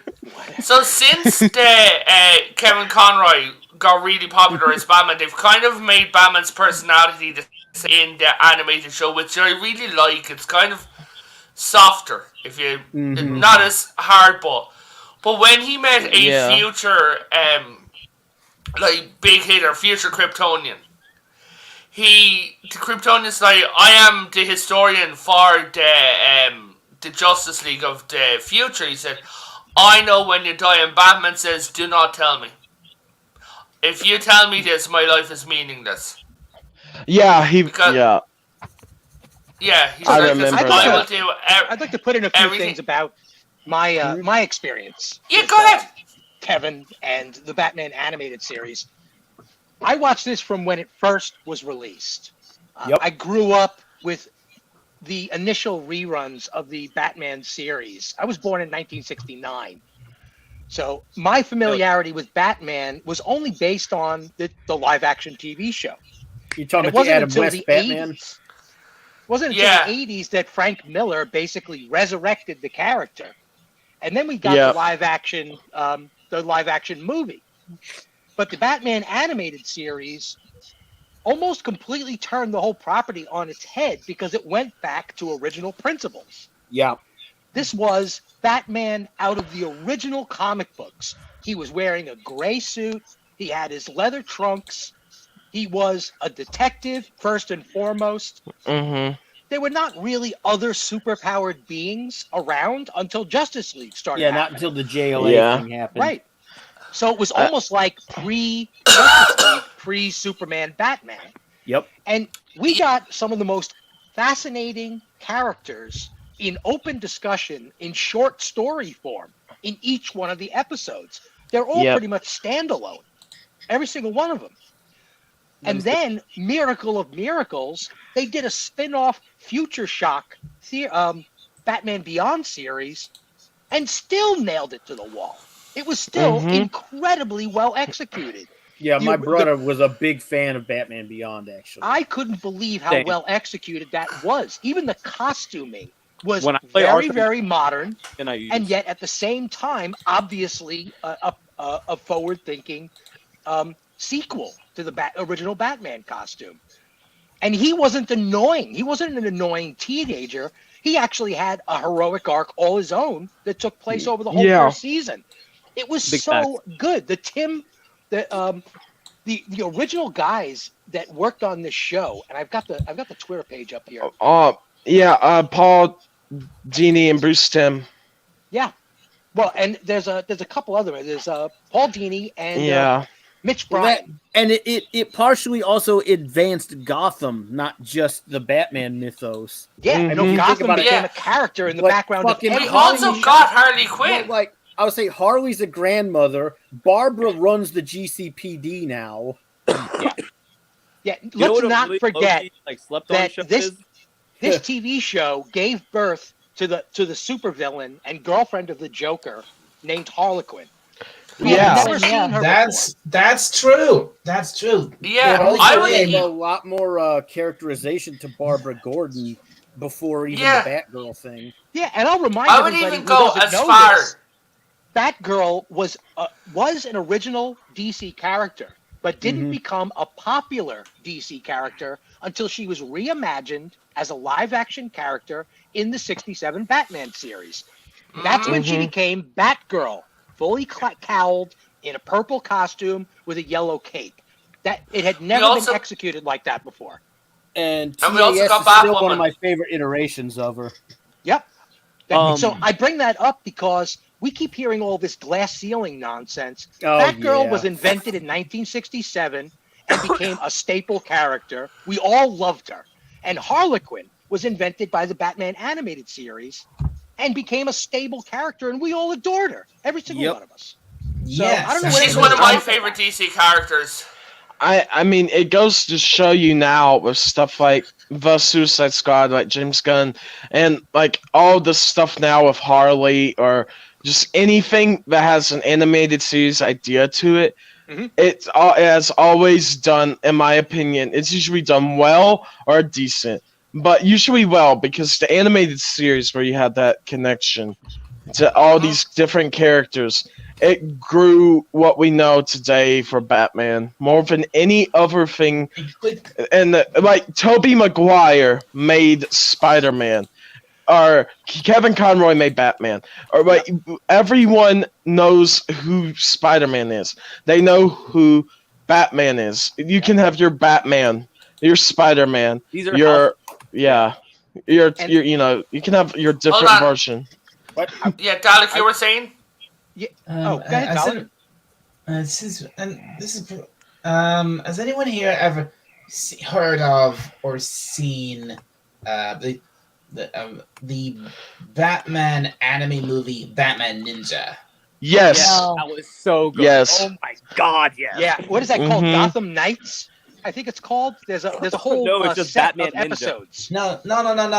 So since Kevin Conroy got really popular as Batman, they've kind of made Batman's personality in the animated show, which I really like. It's kind of softer, if you not as hard, but But when he met a Yeah. future, like big hitter, future Kryptonian, the Kryptonian's like, I am the historian for the Justice League of the future. He said, I know when you die, and Batman says, do not tell me. If you tell me this, my life is meaningless. Yeah, Because, yeah. yeah, he's I like, remember I will that. do I'd like to put in a few everything. things about my experience. Yeah, with, go ahead. Kevin and the Batman animated series. I watched this from when it first was released. Yep. I grew up with the initial reruns of the Batman series. I was born in 1969. So my familiarity with Batman was only based on the live action TV show. You're talking And about the Adam West Batman? 80s. It wasn't until Yeah. the 80s that Frank Miller basically resurrected the character. And then we got Yeah. the live action movie. But the Batman animated series almost completely turned the whole property on its head because it went back to original principles. Yeah. This was Batman out of the original comic books. He was wearing a gray suit. He had his leather trunks. He was a detective, first and foremost. Mm-hmm. There were not really other superpowered beings around until Justice League started. Yeah, not happening. until the JLA Yeah. thing happened. Right. So it was almost like pre-Justice League, pre-Superman Batman. Yep. And we got some of the most fascinating characters in open discussion in short story form in each one of the episodes. They're all Yep. pretty much standalone, every single one of them. And then, miracle of miracles, they did a spin-off Future Shock Batman Beyond series and still nailed it to the wall. It was still incredibly well executed. Yeah, my brother was a big fan of Batman Beyond, actually. I couldn't believe how Same. well executed that was. Even the costuming was When I play very, Arkham- very modern, And I use and yet at the same time, obviously, a forward-thinking sequel to the original Batman costume. And he wasn't annoying. He wasn't an annoying teenager. He actually had a heroic arc all his own that took place over the whole first season. It was Big so good. The original guys that worked on this show, and I've got the Twitter page up here. Paul Dini and Bruce Timm. Yeah. Well, and there's a couple other. There's Paul Dini and Mitch Well, Bryan. and it partially also advanced Gotham, not just the Batman mythos. Yeah, I no, mean, Gotham think about became it. a character in the Like background of fucking We every also show. got Harley Well, Quinn. like I would say, Harley's a grandmother. Barbara runs the GCPD now. Yeah, You know let's what a not really forget low-key, like slept on that show this is? this TV show gave birth to the supervillain and girlfriend of the Joker named Harlequin. We Yeah. had never seen her That's true. That's true. Yeah, But also I would. gave a lot more characterization to Barbara Gordon before even Yeah. the Batgirl thing. Yeah, and I'll remind I would everybody even who go doesn't as know far. this, Batgirl was an original DC character, but didn't become a popular DC character until she was reimagined as a live-action character in the '67 Batman series. That's when she became Batgirl, fully cowled in a purple costume with a yellow cape. That it had never also- been executed like that before. And And we also TAS got is still one Batwoman. of my favorite iterations of her. Yep. Um, So I bring that up because we keep hearing all this glass ceiling nonsense. Oh, Batgirl yeah. was invented in 1967 and became a staple character. We all loved her. And Harlequin was invented by the Batman animated series and became a stable character, and we all adored her. Every single Yep. one of us. Yes. I don't know what She's anybody's one of my talking favorite about. DC characters. I mean, it goes to show you now with stuff like the Suicide Squad, like James Gunn, and like all the stuff now with Harley, or just anything that has an animated series idea to it. It has always done, in my opinion, it's usually done well or decent, but usually well, because the animated series where you had that connection to all these different characters, it grew what we know today for Batman more than any other thing. And like Tobey Maguire made Spider-Man. or Kevin Conroy made Batman. Or but everyone knows who Spider-Man is. They know who Batman is. You can have your Batman, your Spider-Man, These are your your And- you know you can have your Hold different on. version. Yeah, Dalek, you were saying? Oh, go ahead, Dalek. Has anyone here ever heard of or seen the Batman anime movie Batman Ninja? Yes. No. That was so good. Yes. Oh my god, yes. Yeah, what is that called? Mhm. Gotham Knights, I think it's called. There's a whole No, it's just set Batman of Ninja. episodes. No.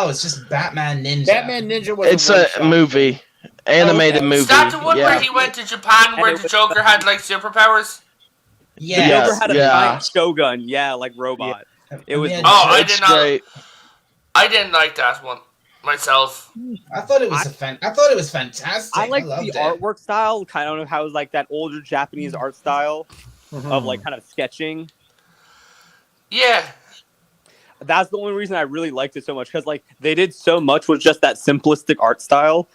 It's just Batman Ninja. Batman Ninja was It's a a one-shot. movie, animated okay. movie. Is that the one yeah. where he went to Japan where And it the was- Joker had like superpowers? The Yeah. Joker had a Yeah. giant shogun, like robot. It was Yeah, Oh, I It's did not. great. I didn't like that one myself. I thought it was fantastic. I like loved the it. artwork style, kind of how it was like that older Japanese art style of like kind of sketching. Yeah. That's the only reason I really liked it so much, because like they did so much with just that simplistic art style,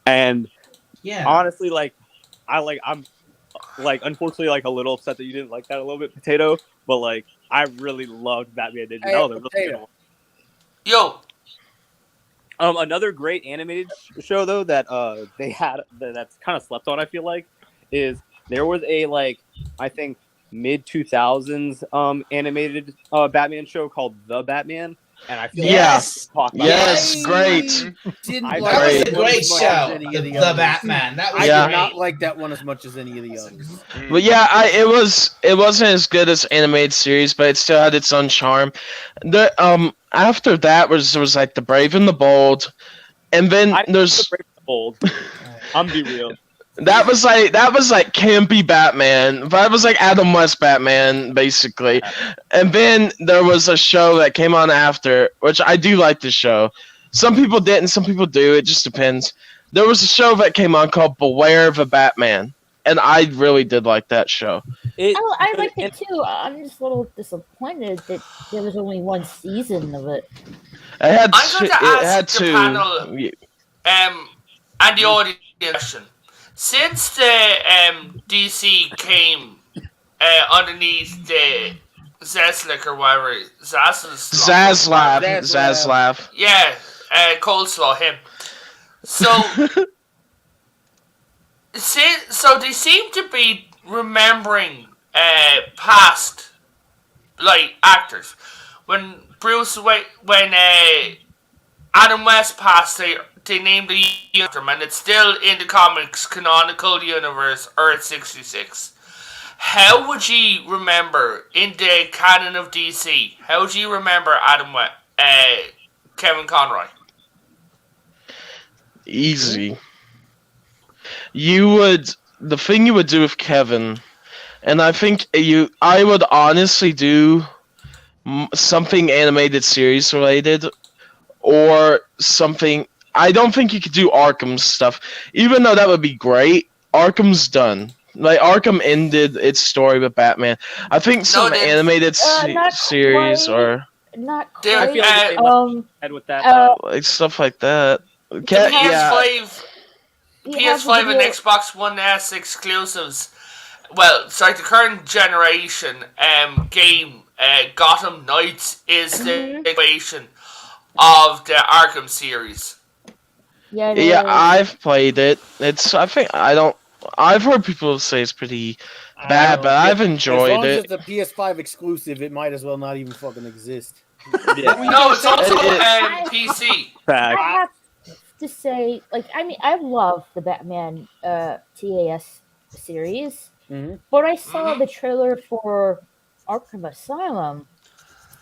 and Yeah. honestly, I'm unfortunately like a little upset that you didn't like that a little bit, Potato, but like I really loved Batman Ninja. Hey, That was a really Potato. good one. Yo. Another great animated show though that they had that's kind of slept on, I feel like, is there was a I think mid 2000s animated Batman show called The Batman, and I feel Yes. like we Yes, talked about great. Didn't I- like That was it a as great much show. as any The, of the the others. Batman. That was I Yeah. did great. not like that one as much as any of the others. But yeah, it wasn't as good as animated series, but it still had its own charm. The after that was like The Brave and the Bold, and then I there's bold. I'm be real. that was like campy Batman. That was like Adam West Batman basically. And then there was a show that came on after, which I do like the show. Some people didn't, some people do. It just depends. There was a show that came on called Beware of a Batman, and I really did like that show. I liked it too. I'm just a little disappointed that there was only one season of it. It had I'm going to it had ask the two. panel and the audience question. Since the DC came underneath the Zaslav or whatever, Zaslav. Yeah, coleslaw him. So, so they seem to be remembering past actors. When Adam West passed, they named the after him, and it's still in the comics canonical universe Earth 66. How would you remember in the canon of DC? How would you remember Kevin Conroy? Easy. The thing you would do with Kevin, and I think I would honestly do something animated series related, or something. I don't think you could do Arkham stuff, even though that would be great. Arkham's done. Like Arkham ended its story with Batman. I think some animated series quite. or Not There- quite. I feel like they must head with that. like stuff like that. The Yeah. PS5 and Xbox One S exclusives. Well, sorry, the current generation game, Gotham Knights, is the equation of the Arkham series. Yeah, Yeah, I've played it. I've heard people say it's pretty bad, but I've As enjoyed long as it. it's a PS5 exclusive, it might as well not even fucking exist. No, it's also It- PC. I have to say, I love the Batman TAS series, but I saw the trailer for Arkham Asylum.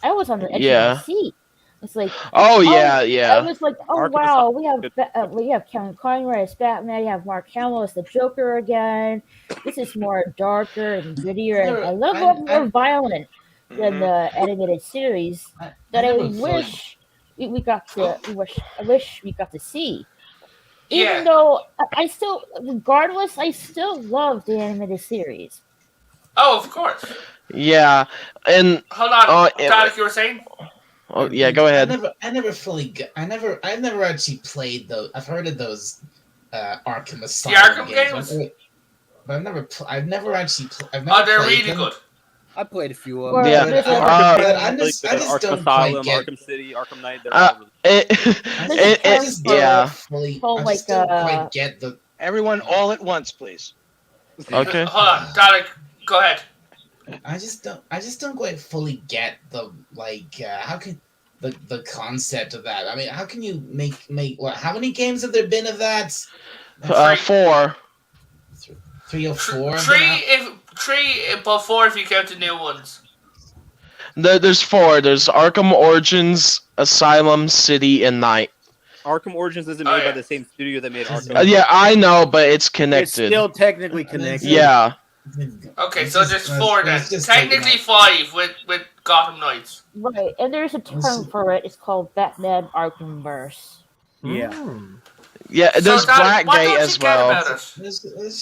I was on the edge of my seat. It's like, oh yeah. I was like, oh Arkham wow, Asylum we have Kevin Conroy as Batman, you have Mark Hamill as the Joker again. This is more darker and grittier and a little more violent than the animated series that I wish we got to. I wish we got to see. Even though I still, regardless, I still love the animated series. Oh, of course. Yeah, and Hold on, Dalek, you were saying? Oh yeah, go ahead. I never actually played those. I've heard of those Arkham The Asylum Arkham games, games? but I've never actually. I've Oh, never they're played really them. good. I played a few of them. Well, Yeah. there's a But I Really just, good. I just Arkham don't quite Asylum, get. Arkham City, Arkham Knight. They're all really there's a I term just for don't yeah. fully. called I like just don't quite get the. Everyone, all at once, please. Okay. Hold on, Dalek, go ahead. I just don't quite fully get the how can the concept of that. I mean, how can you make what? How many games have there been of that? 4. 3 or 4. Three, but 4 if you count the new ones. There's 4. There's Arkham Origins, Asylum, City, and Night. Arkham Origins isn't Oh, made yeah. by the same studio that made Arkham. Yeah, I know, but it's It's connected. still technically connected. Yeah. Okay, It's so just- there's it's- 4 it's then. just like, Technically 5 with Gotham Knights. right, and there's a term for it. It's called Batman Arkhamverse. Yeah. Hmm. Yeah, So, there's Dalek, what Blackgate don't as you get well. about it? It's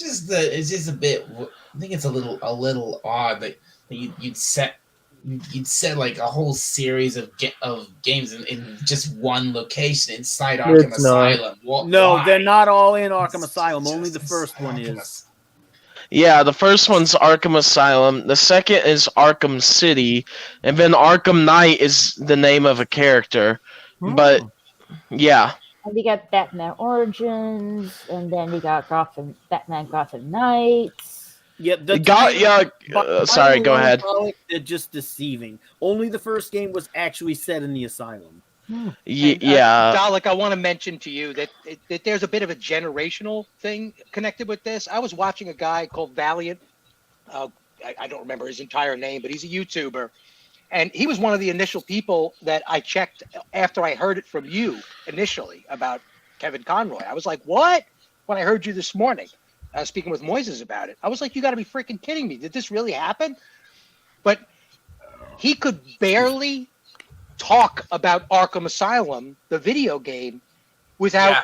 just a bit. I think it's a little odd that you'd set like a whole series of games in just one location inside Arkham It's not. Asylum. No, Why? they're not all in Arkham It's Asylum. just Only the first one Arkham is. Yeah, the first one's Arkham Asylum. The second is Arkham City, and then Arkham Knight is the name of a character. But yeah, And you got Batman Origins, and then you got Batman Gotham Knights. Yeah, sorry, go ahead. They're just deceiving. Only the first game was actually set in the asylum. Yeah. Dalek, I want to mention to you that there's a bit of a generational thing connected with this. I was watching a guy called Valiant. I don't remember his entire name, but he's a YouTuber. And he was one of the initial people that I checked after I heard it from you initially about Kevin Conroy. I was like, what? When I heard you this morning, speaking with Moises about it, I was like, you got to be freaking kidding me. Did this really happen? But he could barely talk about Arkham Asylum, the video game, without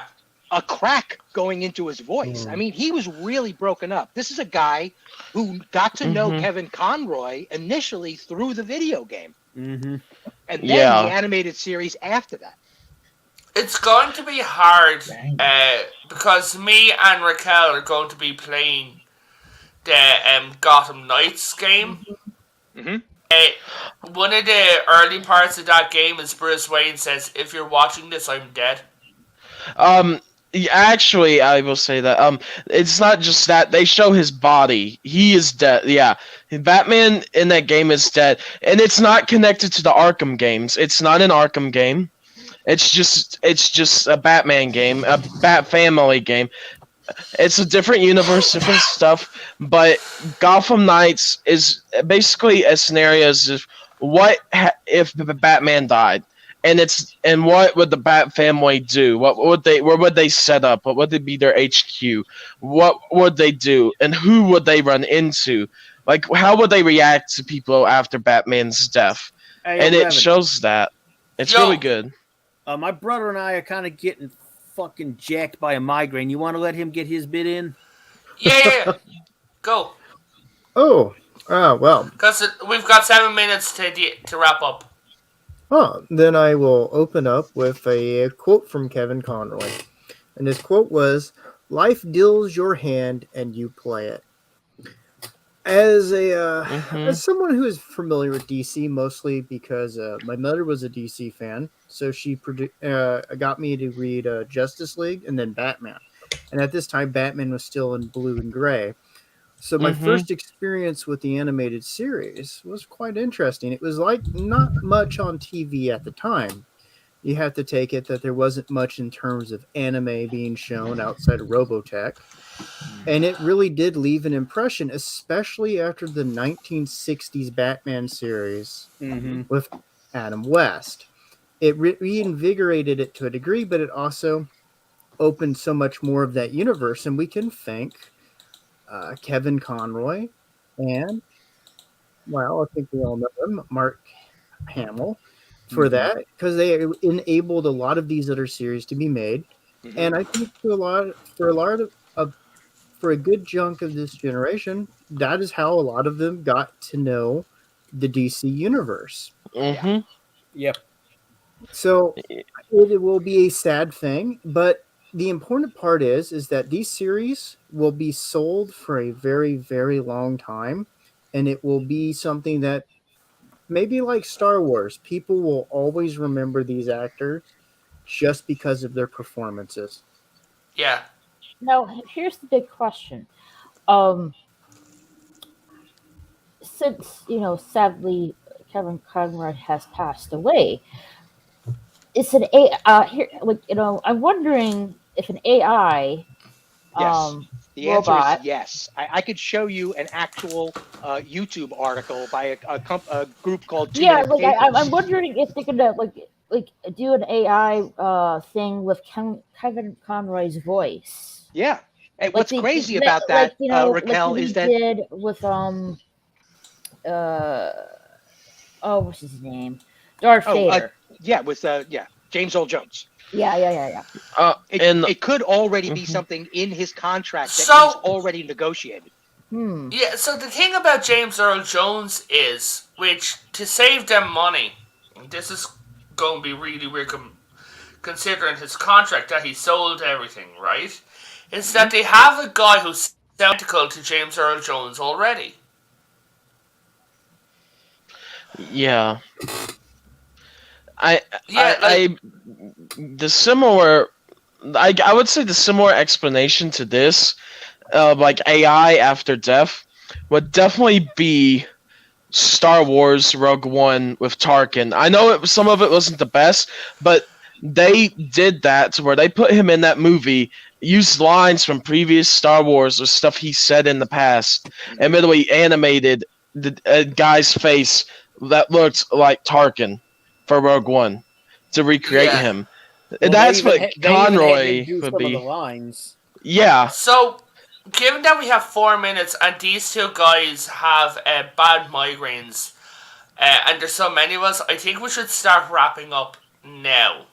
a crack going into his voice. I mean, he was really broken up. This is a guy who got to know Kevin Conroy initially through the video game. Mm-hmm. And then the animated series after that. It's going to be hard because me and Raquel are going to be playing the Gotham Knights game. One of the early parts of that game is Bruce Wayne says, "If you're watching this, I'm dead." Actually, I will say that it's not just that they show his body. He is dead. Yeah, Batman in that game is dead, and it's not connected to the Arkham games. It's not an Arkham game. It's just a Batman game, a Bat Family game. It's a different universe, different stuff. But Gotham Knights is basically a scenario as if if Batman died. And what would the Bat Family do? Where would they set up? What would be their HQ? What would they do? And who would they run into? Like, how would they react to people after Batman's death? Hey, it shows that. It's really good. My brother and I are kind of getting fucking jacked by a migraine. You want to let him get his bit in? Yeah. Go. Oh, well. Because we've got 7 minutes to wrap up. Then I will open up with a quote from Kevin Conroy. And his quote was, "Life deals your hand and you play it." As as someone who is familiar with DC, mostly because my mother was a DC fan, so she got me to read Justice League and then Batman. And at this time, Batman was still in blue and gray. So my first experience with the animated series was quite interesting. It was like not much on TV at the time. You have to take it that there wasn't much in terms of anime being shown outside of Robotech. And it really did leave an impression, especially after the 1960s Batman series with Adam West. It reinvigorated it to a degree, but it also opened so much more of that universe. And we can thank Kevin Conroy and, well, I think we all know him, Mark Hamill, for that, because they enabled a lot of these other series to be made. And I think for a good chunk of this generation, that is how a lot of them got to know the DC universe. Yep. So it will be a sad thing, but the important part is that these series will be sold for a very, very long time, and it will be something that maybe like Star Wars, people will always remember these actors just because of their performances. Yeah. Now, here's the big question. Um, since sadly, Kevin Conroy has passed away, is an A here like I'm wondering if an AI Yes. The answer is robot. yes. I could show you an actual YouTube article by a group called Two Yeah, Minute like I'm Papers. wondering if they're gonna like do an AI thing with Kevin Conroy's voice, Yeah. And like what's they crazy about that, like Raquel, is he that did with uh oh, what's his name, Darth oh Vader. yeah, with James Earl Jones. Yeah. It And it could already be mhm. something in his contract that he's So already negotiated. Hmm. yeah, so the thing about James Earl Jones is, which to save them money, this is going to be really weird considering his contract that he sold everything, right? Is that they have a guy who's identical to James Earl Jones already. Yeah, I, Yeah, like the similar, I would say the similar explanation to this, like AI after death, would definitely be Star Wars Rogue One with Tarkin. I know some of it wasn't the best, but they did that to where they put him in that movie, used lines from previous Star Wars or stuff he said in the past, and literally animated the guy's face that looked like Tarkin for Rogue One to recreate yeah. him. And Well, that's what they even had him Conroy do would some of the be. lines. Yeah. So, given that we have 4 minutes and these two guys have bad migraines, and there's so many of us, I think we should start wrapping up now.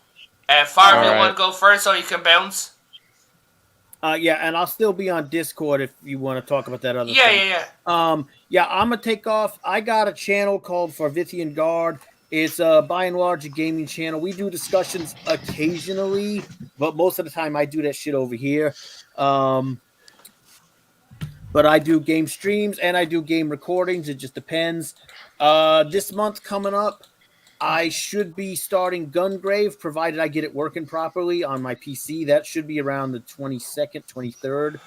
All Farv, you right. want Alright. to go first so you can bounce? Yeah, and I'll still be on Discord if you want to talk about that other Yeah, thing. yeah, yeah. Yeah, I'm gonna take off. I got a channel called Farvithian Guard. It's by and large a gaming channel. We do discussions occasionally, but most of the time I do that shit over here. But I do game streams and I do game recordings. It just depends. This month coming up, I should be starting Gungrave, provided I get it working properly on my PC. That should be around the 22nd, 23rd.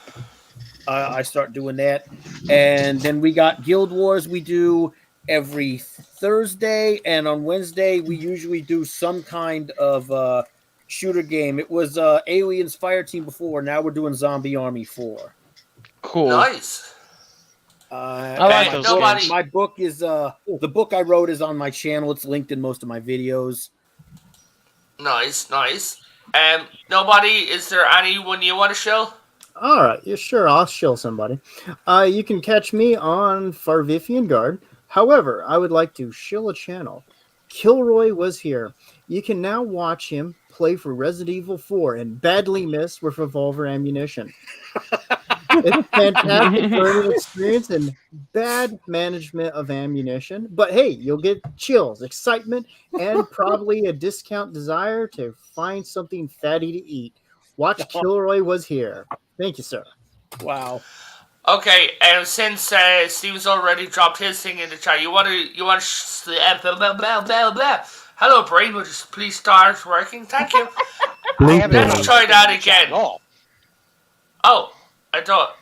I start doing that. And then we got Guild Wars we do every Thursday. And on Wednesday, we usually do some kind of shooter game. It was Aliens Fireteam before. Now we're doing Zombie Army 4. Cool. Nice. I like those Nobody. games. My book is the book I wrote is on my channel. It's linked in most of my videos. Nice, nice. Nobody. Is there anyone you want to show? All right, yeah, sure, I'll shill somebody. You can catch me on Farvifian Guard. However, I would like to shill a channel. Kilroy was here. You can now watch him play for Resident Evil 4 and badly miss with revolver ammunition. It's a fantastic learning experience and bad management of ammunition. But hey, you'll get chills, excitement, and probably a discount desire to find something fatty to eat. Watch Kilroy was here. Thank you, sir. Wow. Okay, and since Steve's already dropped his thing in the chat, you want to blah, blah, blah, blah. Hello, brain. Would you please start working? Thank you. Let's try that again. Oh, I thought.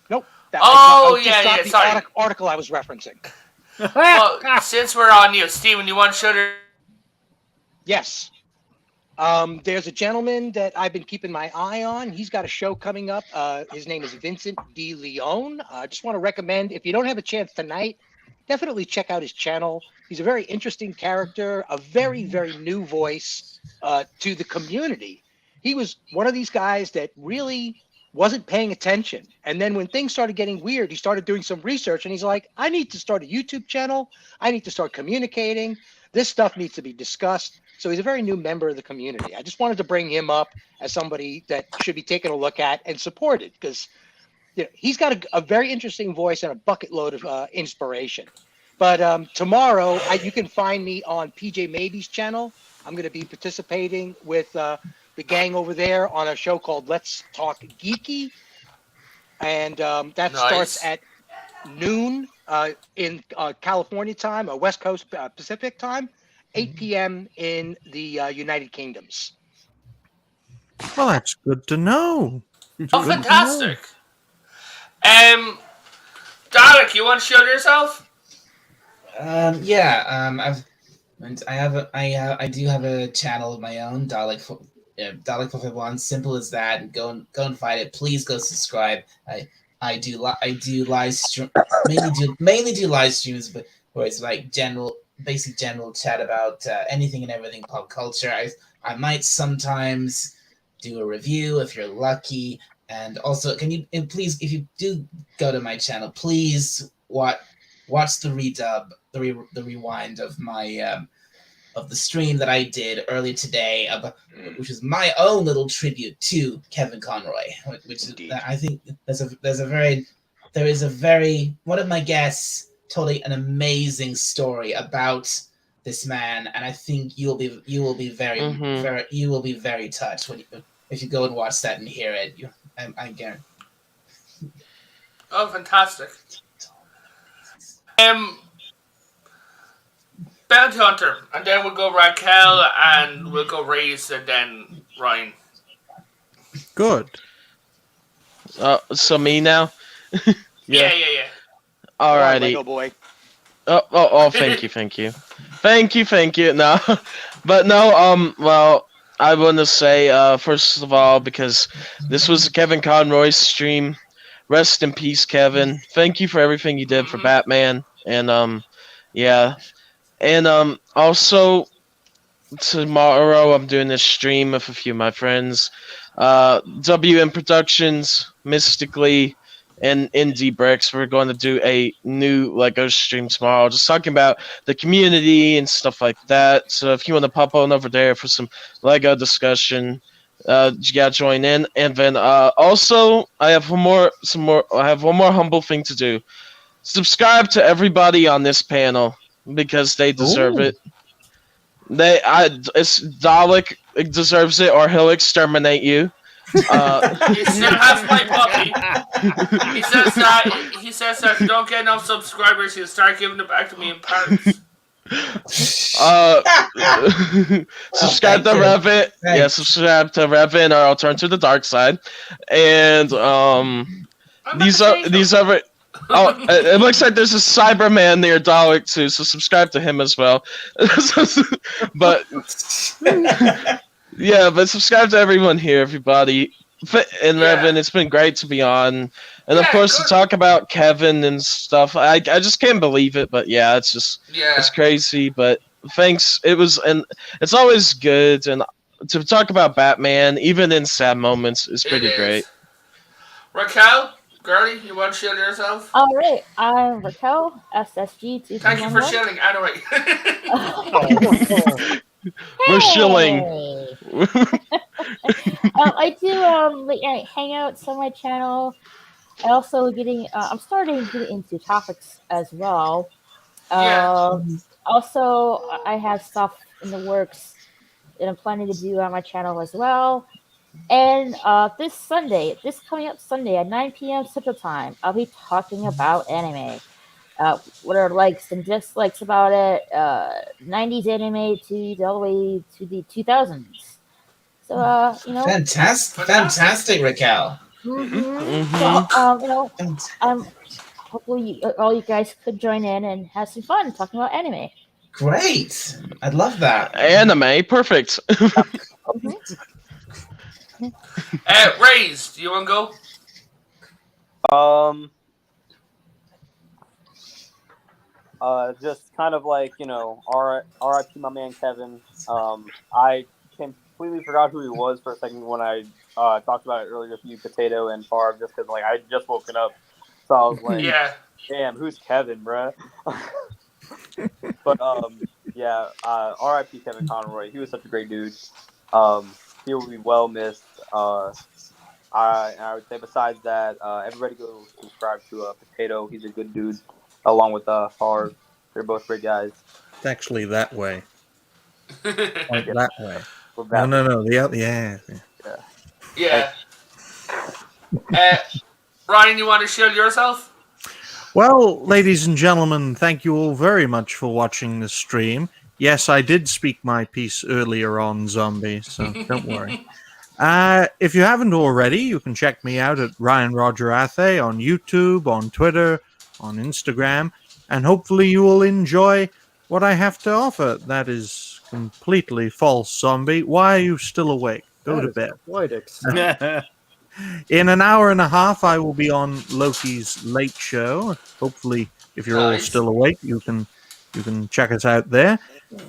Nope. Oh, I yeah, got yeah, the sorry. article I was referencing. Well, since we're on you, Steven, you want to show the... Yes. There's a gentleman that I've been keeping my eye on. He's got a show coming up. His name is Vincent De Leon. I just want to recommend, if you don't have a chance tonight, definitely check out his channel. He's a very interesting character, a very, very new voice to the community. He was one of these guys that really wasn't paying attention. And then when things started getting weird, he started doing some research and he's like, I need to start a YouTube channel. I need to start communicating. This stuff needs to be discussed. So he's a very new member of the community. I just wanted to bring him up as somebody that should be taken a look at and supported because he's got a very interesting voice and a bucket load of inspiration. But tomorrow, you can find me on PJ Maybe's channel. I'm going to be participating with the gang over there on a show called Let's Talk Geeky, and that starts Nice. at noon in California time, or West Coast Pacific time, 8 p.m. in the United Kingdoms. Well, that's good to know. Oh, Good to know. fantastic. Dalek, you want to show yourself? Yeah. I've and I do have a channel of my own, Dalek 451. Simple as that. Go and find it. Please go subscribe. I do live stream mainly do live streams, but where it's like basic general chat about anything and everything pop culture. I might sometimes do a review if you're lucky. And also, and please, if you do go to my channel, please watch the the rewind of my of the stream that I did earlier today, which is my own little tribute to Kevin Conroy, which is, I think there is a very one of my guests told an amazing story about this man, and I think you will be very touched if you go and watch that and hear it. I guarantee. Oh, fantastic. Bounty Hunter, and then we'll go Raquel, and we'll go Reyes, and then Ryan. Good. So me now? Yeah. Alrighty. Lego boy. Oh, thank you. No, but no, well, I want to say, first of all, because this was Kevin Conroy's stream, rest in peace, Kevin. Thank you for everything you did for Batman, and, yeah. And, also, tomorrow I'm doing this stream with a few of my friends, WM Productions, Mystically, and Indie Bricks. We're going to do a new Lego stream tomorrow, just talking about the community and stuff like that. So if you want to pop on over there for some Lego discussion, you gotta join in. And then also I have one more humble thing to do. Subscribe to everybody on this panel because they deserve it. It's Dalek deserves it, or he'll exterminate you. He still has my puppy. He says that if you don't get enough subscribers, he'll start giving it back to me in parts. Subscribe to Revit. Yeah, subscribe to Revit, or I'll turn to the dark side. And these other. Oh, it looks like there's a Cyberman near Dalek too, so subscribe to him as well. But yeah, but subscribe to everyone here, everybody. And Revin, it's been great to be on, and of course to talk about Kevin and stuff. I just can't believe it, but yeah, it's crazy. But thanks. And it's always good, and to talk about Batman, even in sad moments, is pretty great. Raquel, girlie, you want to shield yourself? All right, I'm Raquel, SSG. Thank you for shielding. Anyway. We're shilling. I do hangouts on my channel. I also I'm starting to get into topics as well. Also, I have stuff in the works that I'm planning to do on my channel as well. And this coming up Sunday at 9 p.m. Central Time, I'll be talking about anime. What are likes and dislikes about it? 90s anime to all the way to the 2000s. So fantastic, Raquel. So, hopefully all you guys could join in and have some fun talking about anime. Great, I'd love that. Anime, perfect. Rays, do you want to go? Just kind of like, R.I.P. my man Kevin. I completely forgot who he was for a second when I talked about it earlier with you, Potato and Farb, just because I just woken up, so I was like, damn, who's Kevin, bruh? But R.I.P. Kevin Conroy. He was such a great dude. He will be well missed. I would say besides that, everybody go subscribe to Potato. He's a good dude. Along with Farb. They're both great guys. It's actually that way. Like that way. For No, Batman. no, no. Yeah. Yeah. Ryan, you want to shield yourself? Well, ladies and gentlemen, thank you all very much for watching the stream. Yes, I did speak my piece earlier on zombies, so don't worry. If you haven't already, you can check me out at Ryan Roger Athe on YouTube, on Twitter, on Instagram, and hopefully you will enjoy what I have to offer. That is completely false, zombie. Why are you still awake? Go That to is bed. quite exciting. In an hour and a half, I will be on Loki's Late Show. Hopefully, if you're all Nice. still awake, you can check us out there.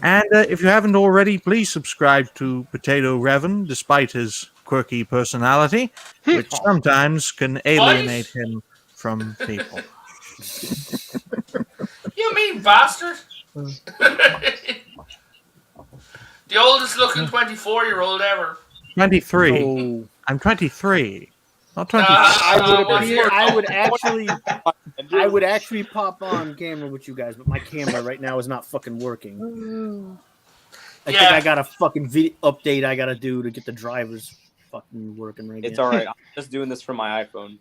And if you haven't already, please subscribe to Potato Revan, despite his quirky personality, which sometimes can alienate him from people. You mean bastard? The oldest looking 24-year-old ever. 23. Oh, I'm 23, not 24. I would actually pop on camera with you guys, but my camera right now is not fucking working. I think I got a fucking video update I gotta do to get the drivers fucking working right now. It's all right. I'm just doing this from my iPhone.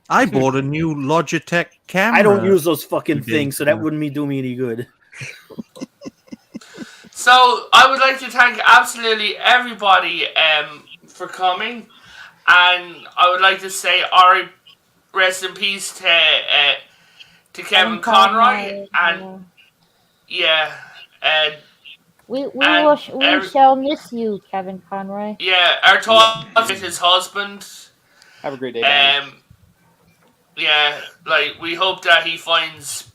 I bought a new Logitech camera. I don't use those fucking things, so that wouldn't do me any good. So I would like to thank absolutely everybody for coming, and I would like to say rest in peace to Kevin Conroy, and we shall miss you, Kevin Conroy. Yeah, our thoughts with his husband. Have a great day, man. We hope that he finds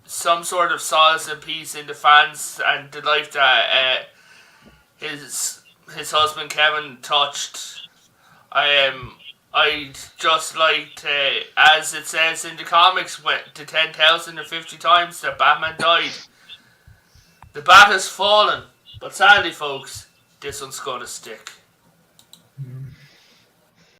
some sort of solace and peace in the fans and the life that his husband Kevin touched. I just like to, as it says in the comics, went to 10,050 times that Batman died. The bat has fallen, but sadly, folks, this one's gonna stick.